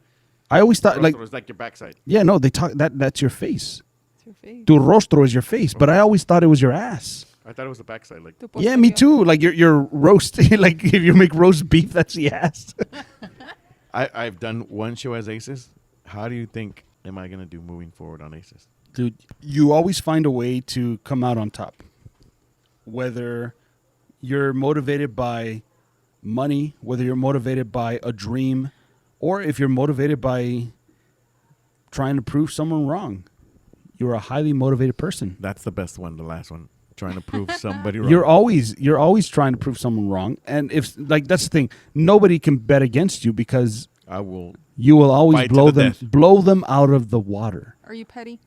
I always thought it was like your backside. yeah, no, they talk that's your face. It's your face. Tu rostro is your face, but I always thought it was your ass. I thought it was the backside. Like Tu Yeah, me posterior. too. Like your roast, like if you make roast beef, that's the ass. I've done one show as Aces. How do you think am I gonna do moving forward on Aces? Dude, you always find a way to come out on top. Whether you're motivated by money, whether you're motivated by a dream, or if you're motivated by trying to prove someone wrong. You're a highly motivated person. That's the best one. The last one, trying to prove somebody wrong. You're always trying to prove someone wrong. And if like that's the thing, nobody can bet against you because I will. you will always Fight to the death. blow them out of the water. Are you petty?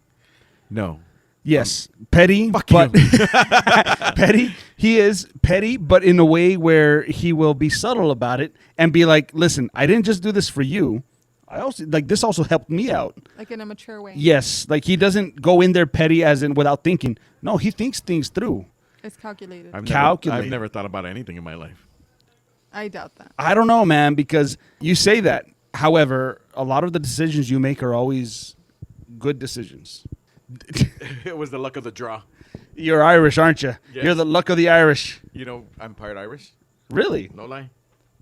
No. Yes, petty, Fuck but petty. He is petty, but in a way where he will be subtle about it and be like, "Listen, I didn't just do this for you. I also like this. Also helped me out." Like in a mature way? Yes, like he doesn't go in there petty as in without thinking. No, he thinks things through. It's calculated. I've Calculated. never thought about anything in my life. I doubt that. I don't know, man, because you say that. However, a lot of the decisions you make are always good decisions. It was the luck of the draw. You're Irish, aren't you? Yes. You're the luck of the Irish. You know, I'm part Irish. Really? No lie.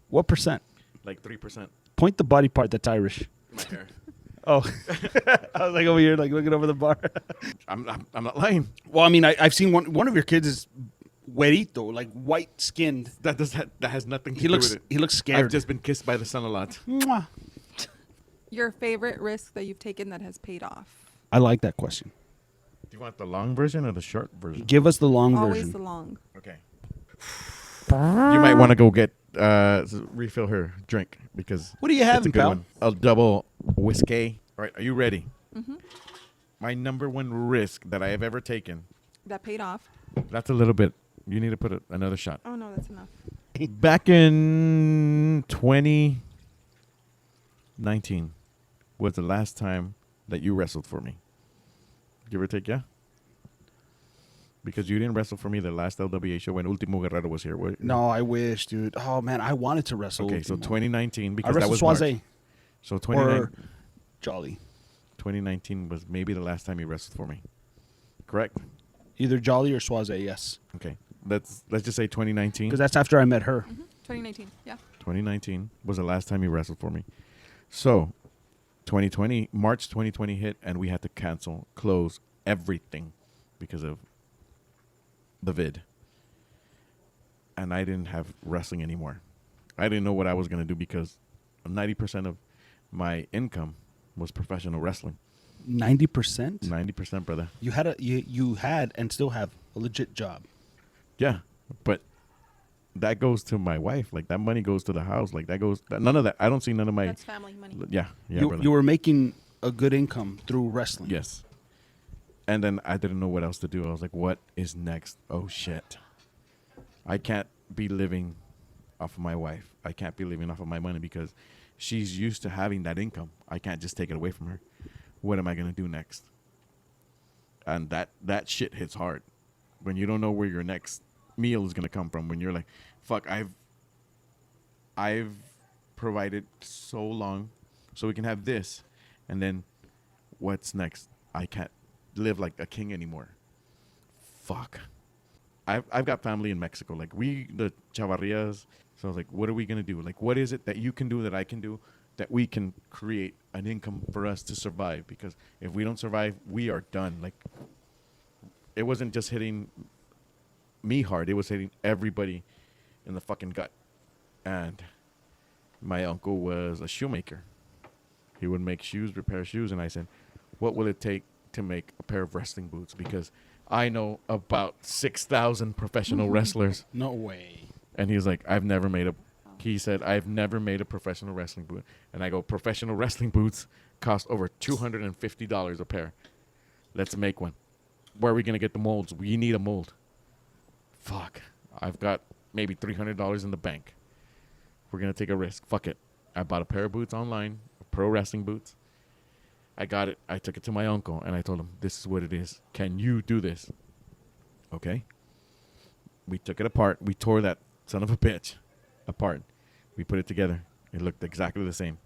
What percent? Like 3%. Point the body part that's Irish. My hair. Oh, I was like over here, like looking over the bar. I'm not lying. Well, I mean, I've seen one of your kids is güerito, like white skinned. That has nothing to He do looks with it. he looks scared. I've just been kissed by the sun a lot. Mwah. Your favorite risk that you've taken that has paid off? I like that question. Do you want the long version or the short version? Give us the long Always version. the long. Okay. You might want to go get refill her drink because What are you it's a having, good pal? one. A double whiskey. All right, are you ready? Mm-hmm. My number one risk that I have ever taken. That paid off. That's a little bit. You need to put another shot. Oh, no, that's enough. Back in 2019 was the last time that you wrestled for me. Give or take, yeah? Because you didn't wrestle for me the last LWA show when Ultimo Guerrero was here. No, I wish, dude. Oh man, I wanted to wrestle. Okay, so Ultimo. 2019 I because that wrestled was Suaze March. So or Jolly. 2019 was maybe the last time you wrestled for me. Correct? Either Jolly or Suaze, yes. Okay. Let's just say 2019. Because that's after I met her. 2019. Yeah. 2019 was the last time you wrestled for me. So, 2020, March 2020 hit, and we had to close everything because of the vid. And I didn't have wrestling anymore. I didn't know what I was going to do because 90% of my income was professional wrestling. 90%? 90%, brother. You had and still have a legit job. Yeah, but that goes to my wife. Like, that money goes to the house. Like, none of that. I don't see none of my... That's family money. Yeah, brother. You were making a good income through wrestling. Yes. And then I didn't know what else to do. I was like, what is next? Oh, shit. I can't be living off of my wife. I can't be living off of my money because she's used to having that income. I can't just take it away from her. What am I going to do next? And that shit hits hard when you don't know where your next meal is going to come from. When you're like, fuck, I've provided so long so we can have this. And then what's next? I can't live like a king anymore. Fuck. I've got family in Mexico. Like, the Chavarrias. So I was like, what are we going to do? Like, what is it that you can do that I can do that we can create an income for us to survive? Because if we don't survive, we are done. Like, it wasn't just hitting me hard. It was hitting everybody in the fucking gut. And my uncle was a shoemaker. He would make shoes, repair shoes. And I said, what will it take to make a pair of wrestling boots? Because I know about 6,000 professional wrestlers. No way. And he was like, he said, I've never made a professional wrestling boot. And I go, professional wrestling boots cost over $250 a pair. Let's make one. Where are we going to get the molds? We need a mold. Fuck. I've got maybe $300 in the bank. We're going to take a risk. Fuck it. I bought a pair of boots online, pro wrestling boots. I got it. I took it to my uncle, and I told him, this is what it is. Can you do this? Okay. We took it apart. We tore that son of a bitch apart. We put it together. It looked exactly the same.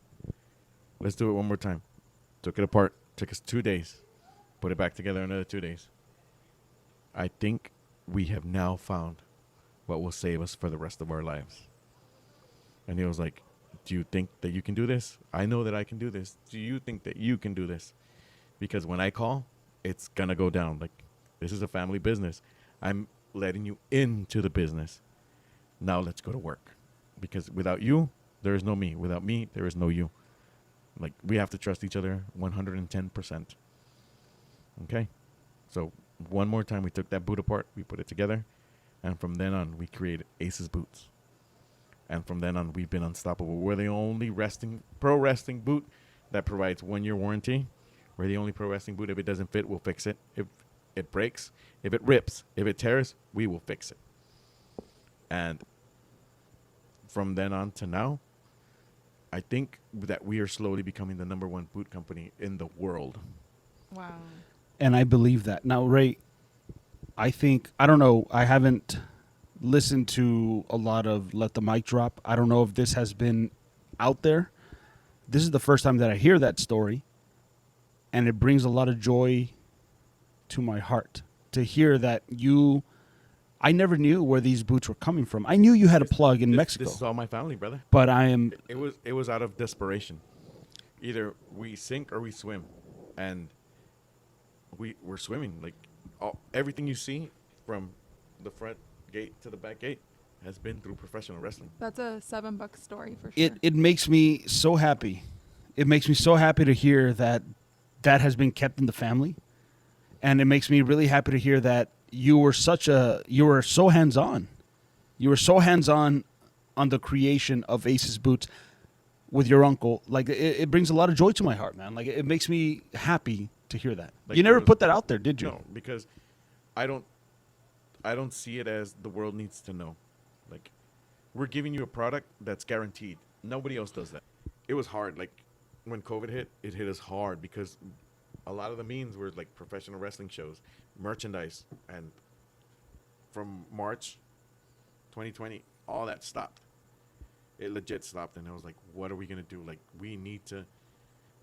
Let's do it one more time. Took it apart. Took us 2 days. Put it back together another 2 days. I think we have now found what will save us for the rest of our lives. And he was like, do you think that you can do this? I know that I can do this. Do you think that you can do this? Because when I call, it's going to go down. Like, this is a family business. I'm letting you into the business. Now let's go to work. Because without you, there is no me. Without me, there is no you. Like, we have to trust each other 110%. Okay? So, one more time, we took that boot apart. We put it together. And from then on, we created Aces Boots. And from then on, we've been unstoppable. We're the only pro wrestling boot that provides 1 year warranty. We're the only pro wrestling boot. If it doesn't fit, we'll fix it. If it breaks, if it rips, if it tears, we will fix it. And from then on to now, I think that we are slowly becoming the #1 boot company in the world. Wow. And I believe that. Now, Ray, I don't know, I haven't listened to a lot of Let the Mic Drop. I don't know if this has been out there. This is the first time that I hear that story, and it brings a lot of joy to my heart to hear that I never knew where these boots were coming from. I knew you had a plug in Mexico. This is all my family, brother. But It was out of desperation. Either we sink or we swim. And we're swimming. Like, everything you see from the front gate to the back gate has been through professional wrestling. That's a $7 story for sure. It makes me so happy. It makes me so happy to hear that has been kept in the family. And it makes me really happy to hear that you were so hands-on. You were so hands-on on the creation of Aces Boots with your uncle. Like, it brings a lot of joy to my heart, man. Like, it makes me happy to hear that. Like, you never put that out there, did you? No, because I don't see it as the world needs to know. Like, we're giving you a product that's guaranteed. Nobody else does that. It was hard. Like, when COVID hit, it hit us hard because a lot of the means were like professional wrestling shows, merchandise, and from March 2020, all that stopped. It legit stopped, and I was like, what are we going to do? Like, we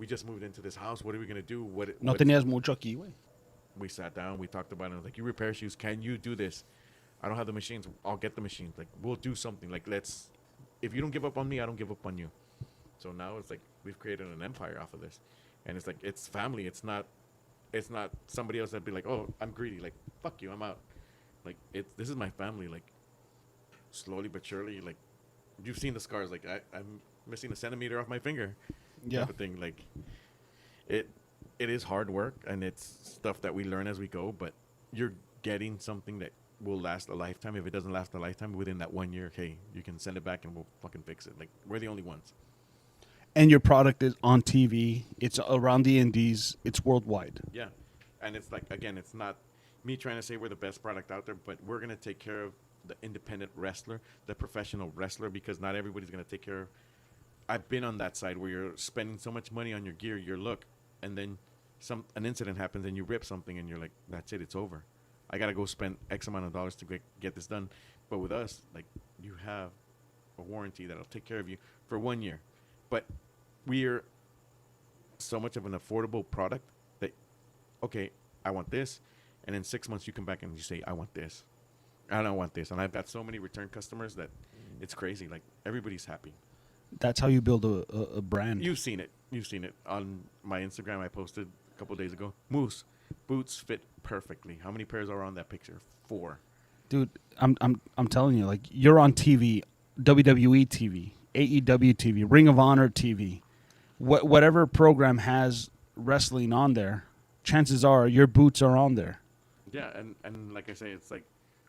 just moved into this house. What are we going to do? No tenías mucho aquí, güey. We sat down, we talked about it. I was like, you repair shoes, can you do this? I don't have the machines. I'll get the machines. Like, we'll do something. Like, if you don't give up on me, I don't give up on you. So now it's like we've created an empire off of this. And it's like, it's family. It's not somebody else that'd be like, oh, I'm greedy. Like, fuck you, I'm out. Like, this is my family. Like, slowly but surely, like, you've seen the scars. Like, I'm missing a centimeter off my finger. Yeah. Type of thing. Like, it is hard work, and it's stuff that we learn as we go, but you're getting something that will last a lifetime. If it doesn't last a lifetime, within that 1 year, hey, you can send it back and we'll fucking fix it. Like, we're the only ones. And your product is on TV. It's around the indies. It's worldwide. Yeah. And it's like, again, it's not me trying to say we're the best product out there, but we're going to take care of the independent wrestler, the professional wrestler, because not everybody's going to take care of. I've been on that side where you're spending so much money on your gear, your look, and then an incident happens and you rip something and you're like, that's it, it's over. I got to go spend X amount of dollars to get this done. But with us, like, you have a warranty that'll take care of you for 1 year. But we're so much of an affordable product that, okay, I want this. And in 6 months, you come back and you say, I want this. I don't want this. And I've got so many return customers that it's crazy. Like, everybody's happy. That's how you build a brand. You've seen it. You've seen it. On my Instagram, I posted a couple of days ago. Moose, boots fit perfectly. How many pairs are on that picture? 4. Dude, I'm telling you, like, you're on TV, WWE TV, AEW TV, Ring of Honor TV. Whatever program has wrestling on there, chances are your boots are on there. Yeah, and like I say, it's like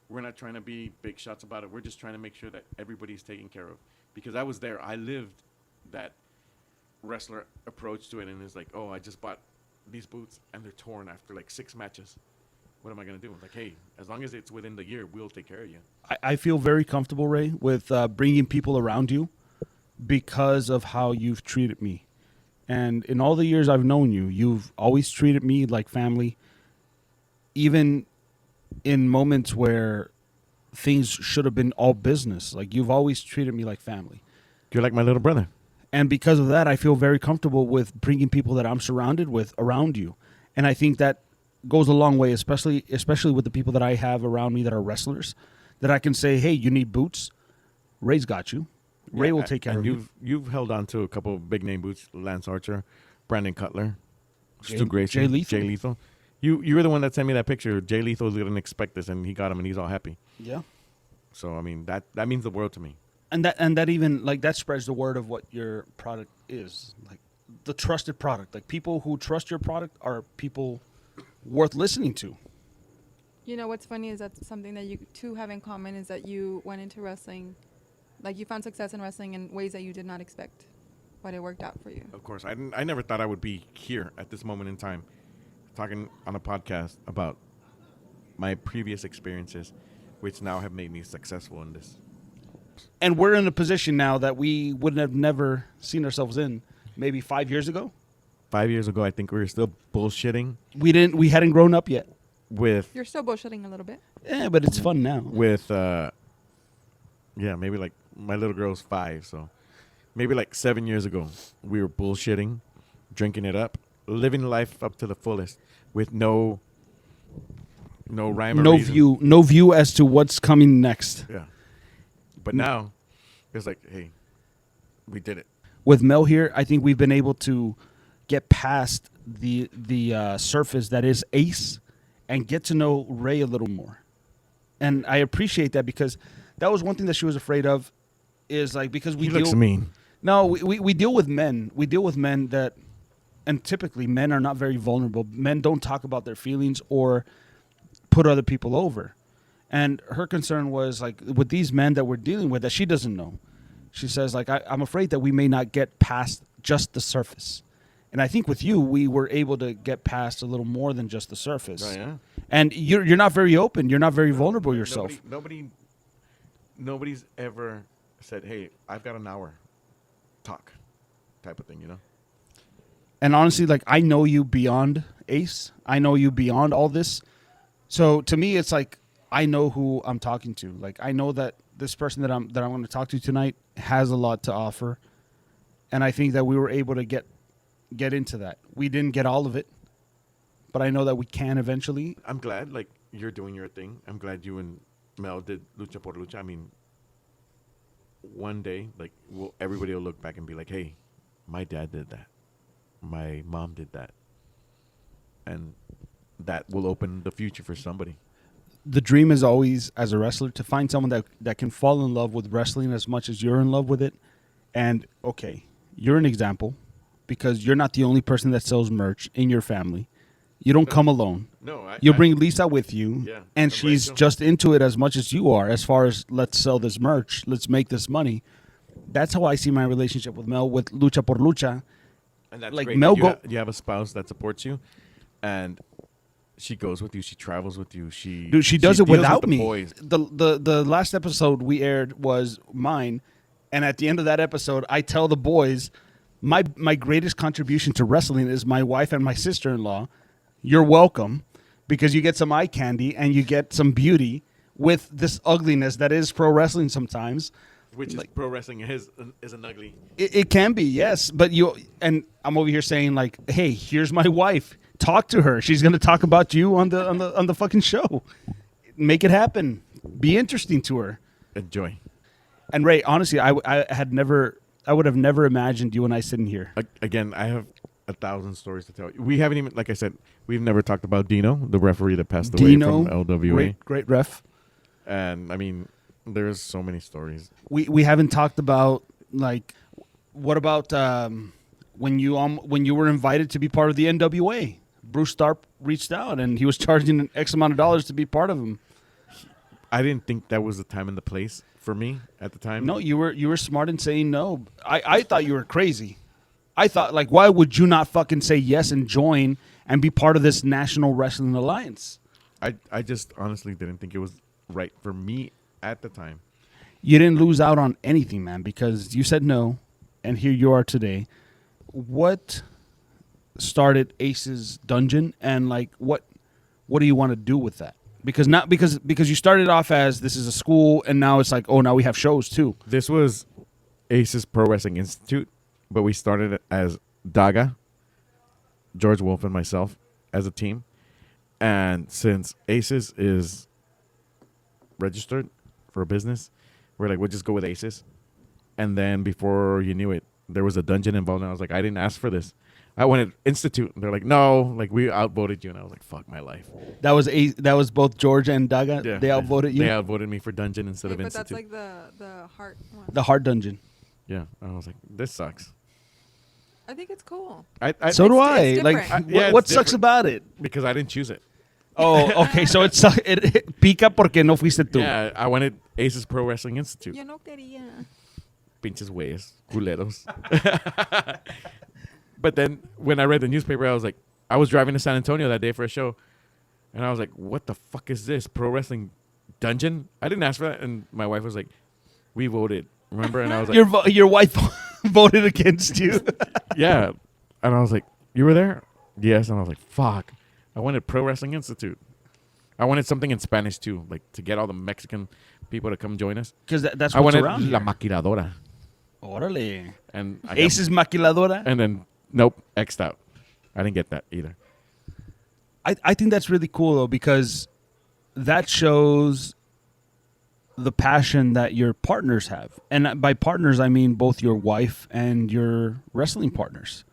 We're not trying to be big shots about it. We're just trying to make sure that everybody's taken care of. Because I was there. I lived that wrestler approach to it. And it's like, oh, I just bought these boots and they're torn after like 6 matches. What am I going to do? Like, hey, as long as it's within the year, we'll take care of you. I feel very comfortable, Ray, with bringing people around you because of how you've treated me. And in all the years I've known you, you've always treated me like family, even in moments where things should have been all business. Like, you've always treated me like family. You're like my little brother. And because of that, I feel very comfortable with bringing people that I'm surrounded with around you. And I think that goes a long way, especially with the people that I have around me that are wrestlers, that I can say, hey, you need boots? Ray's got you. Ray will take care of you. You've held on to a couple of big name boots: Lance Archer, Brandon Cutler, Stu Jay Grayson, Lethal. Jay Lethal. You were the one that sent me that picture. Jay Lethal didn't expect this, and he got him, and he's all happy. Yeah. So I mean that means the world to me. And that even like that spreads the word of what your product is, like the trusted product. Like, people who trust your product are people worth listening to. You know what's funny is that something that you two have in common is that you went into wrestling, like you found success in wrestling in ways that you did not expect, but it worked out for you. Of course, I never thought I would be here at this moment in time, talking on a podcast about my previous experiences, which now have made me successful in this. And we're in a position now that we wouldn't have never seen ourselves in maybe 5 years ago. 5 years ago, I think we were still bullshitting We hadn't grown up yet. with You're still bullshitting a little bit. Yeah, but it's fun now. maybe like my little girl's 5, so maybe like 7 years ago, we were bullshitting, drinking it up, living life up to the fullest with no rhyme or reason. No view as to what's coming next. Yeah. But now, it's like, hey, we did it. With Mel here, I think we've been able to get past the surface that is Ace and get to know Ray a little more. And I appreciate that, because that was one thing that she was afraid of, is like, because we He looks mean. No, we deal with men. We deal with men that, and typically men are not very vulnerable. Men don't talk about their feelings or put other people over. And her concern was, like, with these men that we're dealing with that she doesn't know. She says, like, I'm afraid that we may not get past just the surface. And I think with you, we were able to get past a little more than just the surface. Oh, yeah. And you're not very open. You're not very vulnerable yourself. Nobody's ever said, hey, I've got an hour talk type of thing, you know? And honestly, like, I know you beyond Ace. I know you beyond all this. So to me, it's like, I know who I'm talking to. Like, I know that this person that I'm going to talk to tonight has a lot to offer. And I think that we were able to get into that. We didn't get all of it, but I know that we can eventually. I'm glad, like, you're doing your thing. I'm glad you and Mel did Lucha por Lucha. I mean, one day, like, everybody will look back and be like, hey, my dad did that. My mom did that. And that will open the future for somebody. The dream is always, as a wrestler, to find someone that can fall in love with wrestling as much as you're in love with it. And, okay, you're an example, because you're not the only person that sells merch in your family. You don't come alone. No, you bring Lisa with you, yeah, and she's just into it as much as you are, as far as let's sell this merch, let's make this money. That's how I see my relationship with Mel, with Lucha por Lucha. And that's like great. Mel You have a spouse that supports you, and she goes with you. She travels with you. She does it deals without with the me. boys. The last episode we aired was mine, and at the end of that episode, I tell the boys, my greatest contribution to wrestling is my wife and my sister-in-law. You're welcome, because you get some eye candy and you get some beauty with this ugliness that is pro wrestling sometimes. Which is pro wrestling isn't ugly. It can be, yes, but and I'm over here saying, like, hey, here's my wife. Talk to her. She's going to talk about you on the fucking show. Make it happen. Be interesting to her. Enjoy. And Ray, honestly, I would have never imagined you and I sitting here. Again, I have 1,000 stories to tell you. We haven't even, like I said, we've never talked about Dino, the referee that passed away from LWA. Great ref. And I mean, there's so many stories. We haven't talked about, like, what about when you were invited to be part of the NWA? Bruce Starp reached out and he was charging an X amount of dollars to be part of them. I didn't think that was the time and the place for me at the time. No, you were smart in saying no. I thought you were crazy. I thought, like, why would you not fucking say yes and join and be part of this National Wrestling Alliance? I just honestly didn't think it was right for me at the time. You didn't lose out on anything, man, because you said no, and here you are today. What started Ace's Dungeon, and like what do you want to do with that? Because you started off as this is a school, and now it's like, oh, now we have shows too. This was Aces Pro Wrestling Institute, but we started it as Daga, George Wolf, and myself as a team. And since Aces is registered for a business, we're like, we'll just go with Aces. And then before you knew it, there was a dungeon involved, and I was like, I didn't ask for this. I wanted Institute. And they're like, no, like we outvoted you. And I was like, fuck my life. That was both George and Daga. Yeah, They outvoted you. They outvoted me for dungeon instead of but Institute. that's like the heart one. The hard dungeon. Yeah, and I was like, this sucks. I think it's cool. So do It's I. different. Like, Yeah, what it's sucks different. about it? Because I didn't choose it. Oh, okay. So it pica porque no fuiste tú. Yeah, I wanted Aces Pro Wrestling Institute. Yo no quería. Pinches güeyes, culeros. But then when I read the newspaper, I was driving to San Antonio that day for a show, and I was like, what the fuck is this? Pro Wrestling Dungeon? I didn't ask for that. And my wife was like, we voted. Remember? And I was like, Your wife voted against you. yeah. And I was like, you were there? Yes. And I was like, fuck. I wanted Pro Wrestling Institute. I wanted something in Spanish too, like to get all the Mexican people to come join us. Because that's I what's wanted around La here. Maquiladora. Órale. And I got- Aces Maquiladora. And then, nope, X'd out. I didn't get that either. I think that's really cool, though, because that shows the passion that your partners have. And by partners, I mean both your wife and your wrestling partners.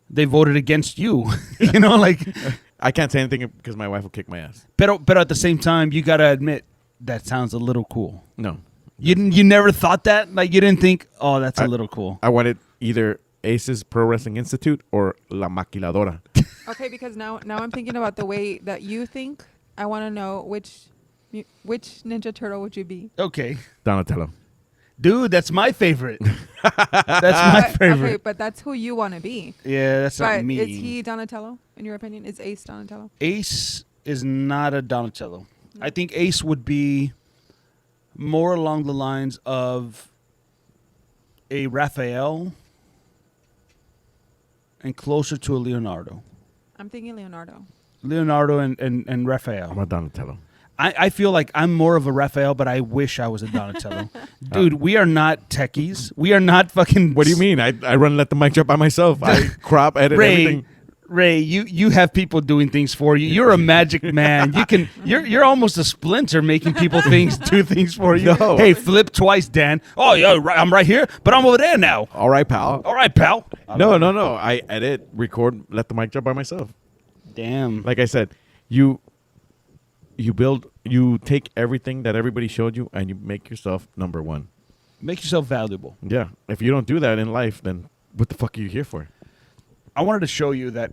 They voted against you. You know, like... I can't say anything because my wife will kick my ass. But at the same time, you got to admit, that sounds a little cool. No. You never thought that? Like, you didn't think, oh, that's a little cool. I wanted either Aces Pro Wrestling Institute or La Maquiladora. Okay, because now I'm thinking about the way that you think. I want to know which Ninja Turtle would you be? Okay. Donatello. Dude, that's my favorite. That's my favorite. Okay, but that's who you want to be. Yeah, that's But not me. is he Donatello, in your opinion? Is Ace Donatello? Ace is not a Donatello. I think Ace would be more along the lines of a Raphael and closer to a Leonardo. I'm thinking Leonardo. Leonardo and Raphael. I'm a Donatello. I feel like I'm more of a Raphael, but I wish I was a Donatello. Dude, we are not techies. We are not fucking... What do you mean? I run and let the mic drop by myself. I crop, edit everything. Ray, you have people doing things for you. You're a magic man. You're almost a Splinter, making people do things for you. No. Hey, flip twice, Dan. Oh yeah, I'm right here, but I'm over there now. All right, pal. All right, pal. No. I edit, record, let the mic drop by myself. Damn. Like I said, you take everything that everybody showed you and you make yourself number one. Make yourself valuable. Yeah. If you don't do that in life, then what the fuck are you here for? I wanted to show you that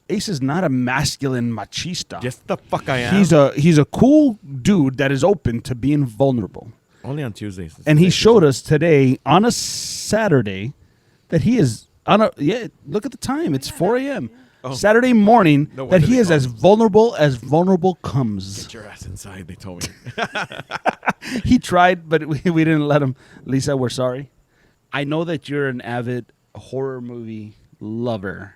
Ace is not a masculine machista. Yes, the fuck I am. He's a cool dude that is open to being vulnerable. Only on Tuesdays. And he showed us today on a Saturday that he is on a look at the time. It's 4 a.m. Oh. Saturday morning No that wonder he they is call as vulnerable comes. Get your ass inside, they told me. He tried, but we didn't let him. Lisa, we're sorry. I know that you're an avid horror movie lover.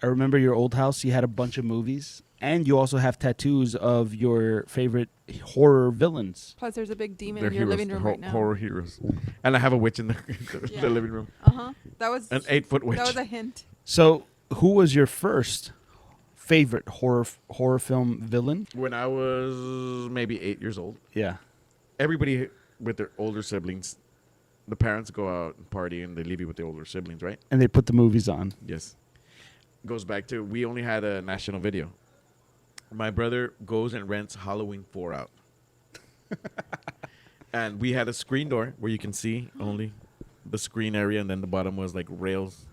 I remember your old house. You had a bunch of movies, and you also have tattoos of your favorite horror villains. Plus, there's a big demon They're in your heroes. living room They're right now. horror heroes. And I have a witch in the Yeah. living room. That was An 8-foot witch. That was a hint. So, who was your first favorite horror film villain? When I was maybe 8 years old, Yeah. everybody with their older siblings, the parents go out and party and they leave you with the older siblings, right? And they put the movies on. Yes. Goes back to, we only had a national video. My brother goes and rents Halloween 4 out. And we had a screen door where you can see only the screen area, and then the bottom was like rails,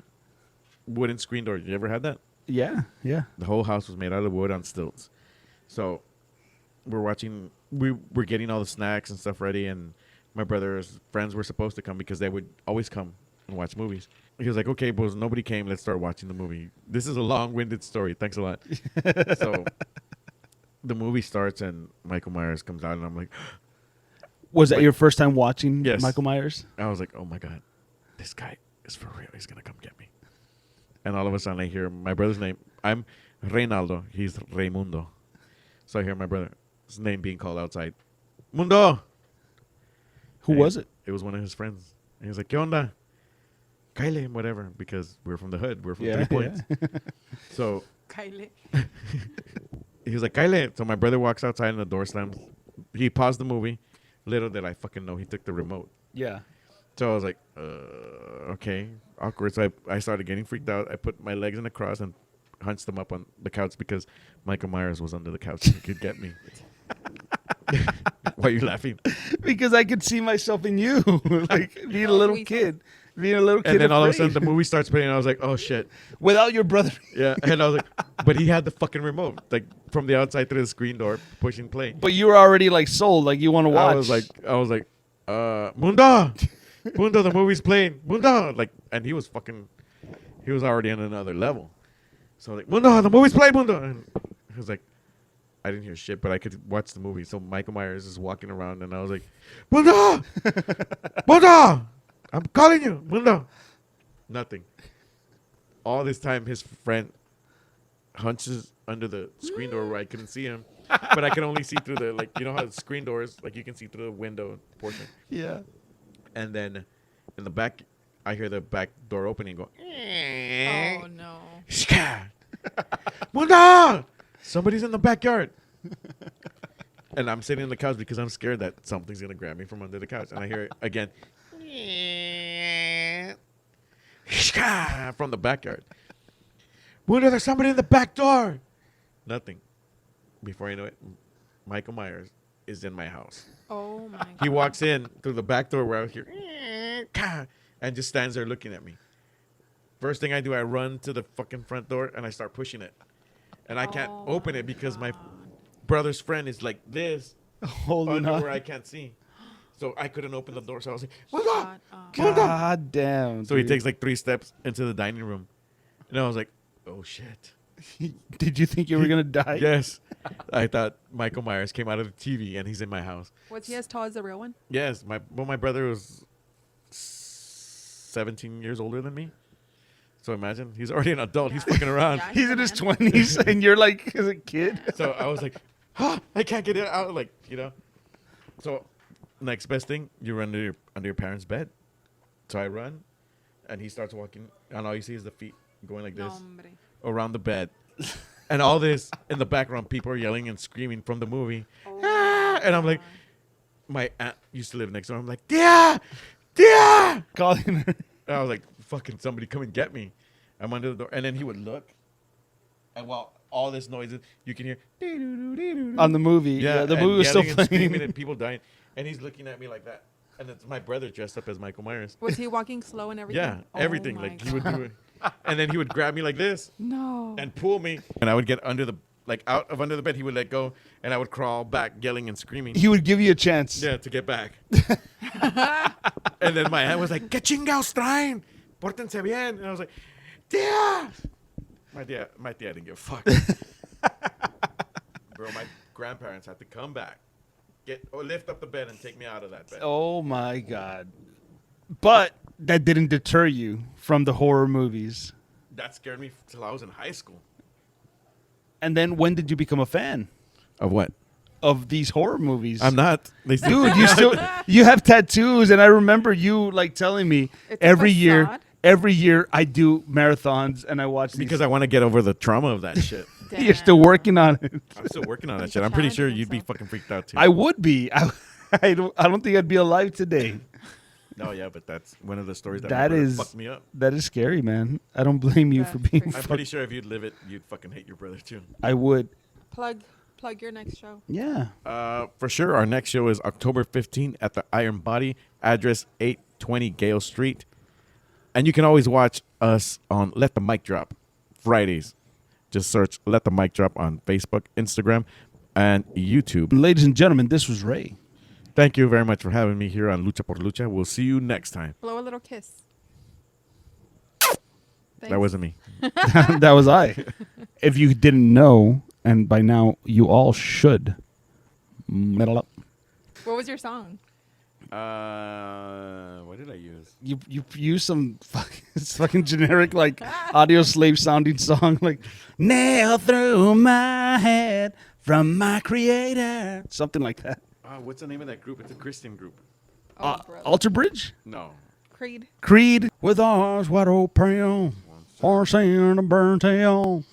wooden screen door. You ever had that? Yeah, yeah. The whole house was made out of wood on stilts. So we're watching we were getting all the snacks and stuff ready, and my brother's friends were supposed to come because they would always come and watch movies. He was like, okay, boys, nobody came. Let's start watching the movie. This is a long-winded story. Thanks a lot. So the movie starts, and Michael Myers comes out, and I'm like, Was that your first time watching Yes. Michael Myers? I was like, oh, my God, this guy is for real. He's going to come get me. And all of a sudden, I hear my brother's name. I'm Reynaldo. He's Raimundo. So I hear my brother's name being called outside. Mundo! Who was it? It was one of his friends. And he was like, ¿Qué onda? Kyle, whatever, because we're from the hood. We're from 3 Points. So Kylie. he was like, Kyle. So my brother walks outside and the door slams. He paused the movie. Little did I fucking know he took the remote. Yeah. So I was like, okay, awkward. So I started getting freaked out. I put my legs in a cross and hunched them up on the couch because Michael Myers was under the couch and he could get me. Why are you laughing? Because I could see myself in you, like being a little kid. Being a little kid. And then all of a afraid. sudden the movie starts playing and I was like, oh shit. Without your brother. Yeah. And I was like, but he had the fucking remote, like from the outside through the screen door, pushing play. But you were already like sold, like you want to watch. I was like, Mundo, Mundo, the movie's playing, Mundo, like, and he was already on another level. So like, Mundo, the movie's playing, Mundo, and he was like, I didn't hear shit, but I could watch the movie. So Michael Myers is walking around, and I was like, Mundo, Mundo, I'm calling you, Mundo. Nothing. All this time, his friend hunches under the screen door where I couldn't see him, but I could only see through the, like, you know how the screen doors, like you can see through the window portion. Yeah. And then in the back, I hear the back door opening and go, Oh no. Mundo! Somebody's in the backyard. And I'm sitting on the couch because I'm scared that something's going to grab me from under the couch. And I hear it again. From the backyard. Mundo, there's somebody in the back door. Nothing. Before I know it, Michael Myers is in my house. Oh my God. He walks in through the back door where I hear and just stands there looking at me. First thing I do, I run to the fucking front door and I start pushing it. And I can't open it because my brother's friend is like this, Holding under on. where I can't see. So I couldn't open the door. So I was like, Shut up. God damn. So he dude. takes like 3 steps into the dining room. And I was like, oh shit. Did you think you were gonna die? Yes. I thought Michael Myers came out of the TV and he's in my house. Was he as tall as the real one? Yes. My brother was 17 years older than me. So imagine, he's already an adult. He's fucking around. Yeah. He's in his 20s and you're like as a kid. So I was like, I can't get it out. Like, you know. So next best thing, you run under your parents' bed. So I run and he starts walking and all you see is the feet going like this Hombre. around the bed. And all this in the background, people are yelling and screaming from the movie. And I'm like, my aunt used to live next door. I'm like, Tia! Calling her. And I was like, fucking somebody come and get me. I'm under the door. And then he would look. And while all this noise is, you can hear. On the movie. Yeah, the movie was still yelling and screaming playing. and people dying. And he's looking at me like that. And it's my brother dressed up as Michael Myers. Was he walking slow and everything? Yeah, Oh everything. my Like he would God. do it. And then he would grab me like this No. and pull me. And I would get under the, like out of under the bed. He would let go. And I would crawl back yelling and screaming. He would give you a chance. Yeah, to get back. And then my aunt was like, ¿Qué chingados traen? Pórtense bien. And I was like, Tia! My tia didn't give a fuck. Bro, my grandparents had to come back, lift up the bed and take me out of that bed. Oh my God. But that didn't deter you from the horror movies. That scared me till I was in high school. And then when did you become a fan Of what? of these horror movies? I'm not. Dude, you have tattoos, and I remember you like telling me It's a every facade. year I do marathons and I watch these. Because I want to get over the trauma of that shit. You're still working on it. I'm still working on that He's shit. I'm pretty sure challenging you'd be himself. fucking freaked out too. I would be. I don't think I'd be alive today. No, yeah, but that's one of the stories that That my brother is fucked me up. That is scary, man. I don't blame you That's for being. crazy. I'm pretty sure if you'd live it, you'd fucking hate your brother too. I would. Plug your next show. Yeah. For sure, our next show is October 15th at the Iron Body, address 820 Gale Street. And you can always watch us on Let the Mic Drop Fridays. Just search Let the Mic Drop on Facebook, Instagram. and YouTube. Ladies and gentlemen, this was Ray. Thank you very much for having me here on Lucha por Lucha. We'll see you next time. Blow a little kiss. That wasn't me. That was I. If you didn't know, and by now you all should, metal up. What was your song? What did I use? You use some fucking generic like audio slave sounding song like nail through my head from my creator, something like that. What's the name of that group? It's a Christian group. Oh, brother. Alter Bridge, No. Creed. with eyes wide open, horse in a burnt tail.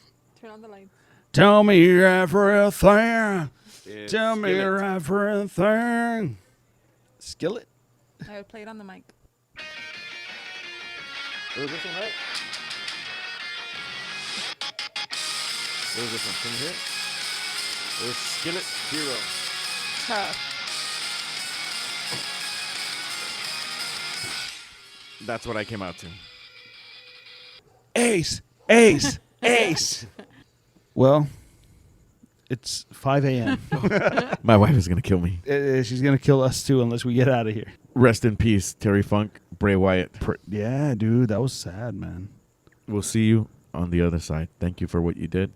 Turn on the lights. Tell me everything. It's Tell me Skillet. everything. Skillet. I would play it on the mic. Was this one right? What was this one? Can you hear it? It was Skillet Hero. Tough. That's what I came out to. Ace, ace, ace. Well, it's 5 a.m. My wife is going to kill me. She's going to kill us too unless we get out of here. Rest in peace, Terry Funk, Bray Wyatt. Yeah, dude, that was sad, man. We'll see you on the other side. Thank you for what you did.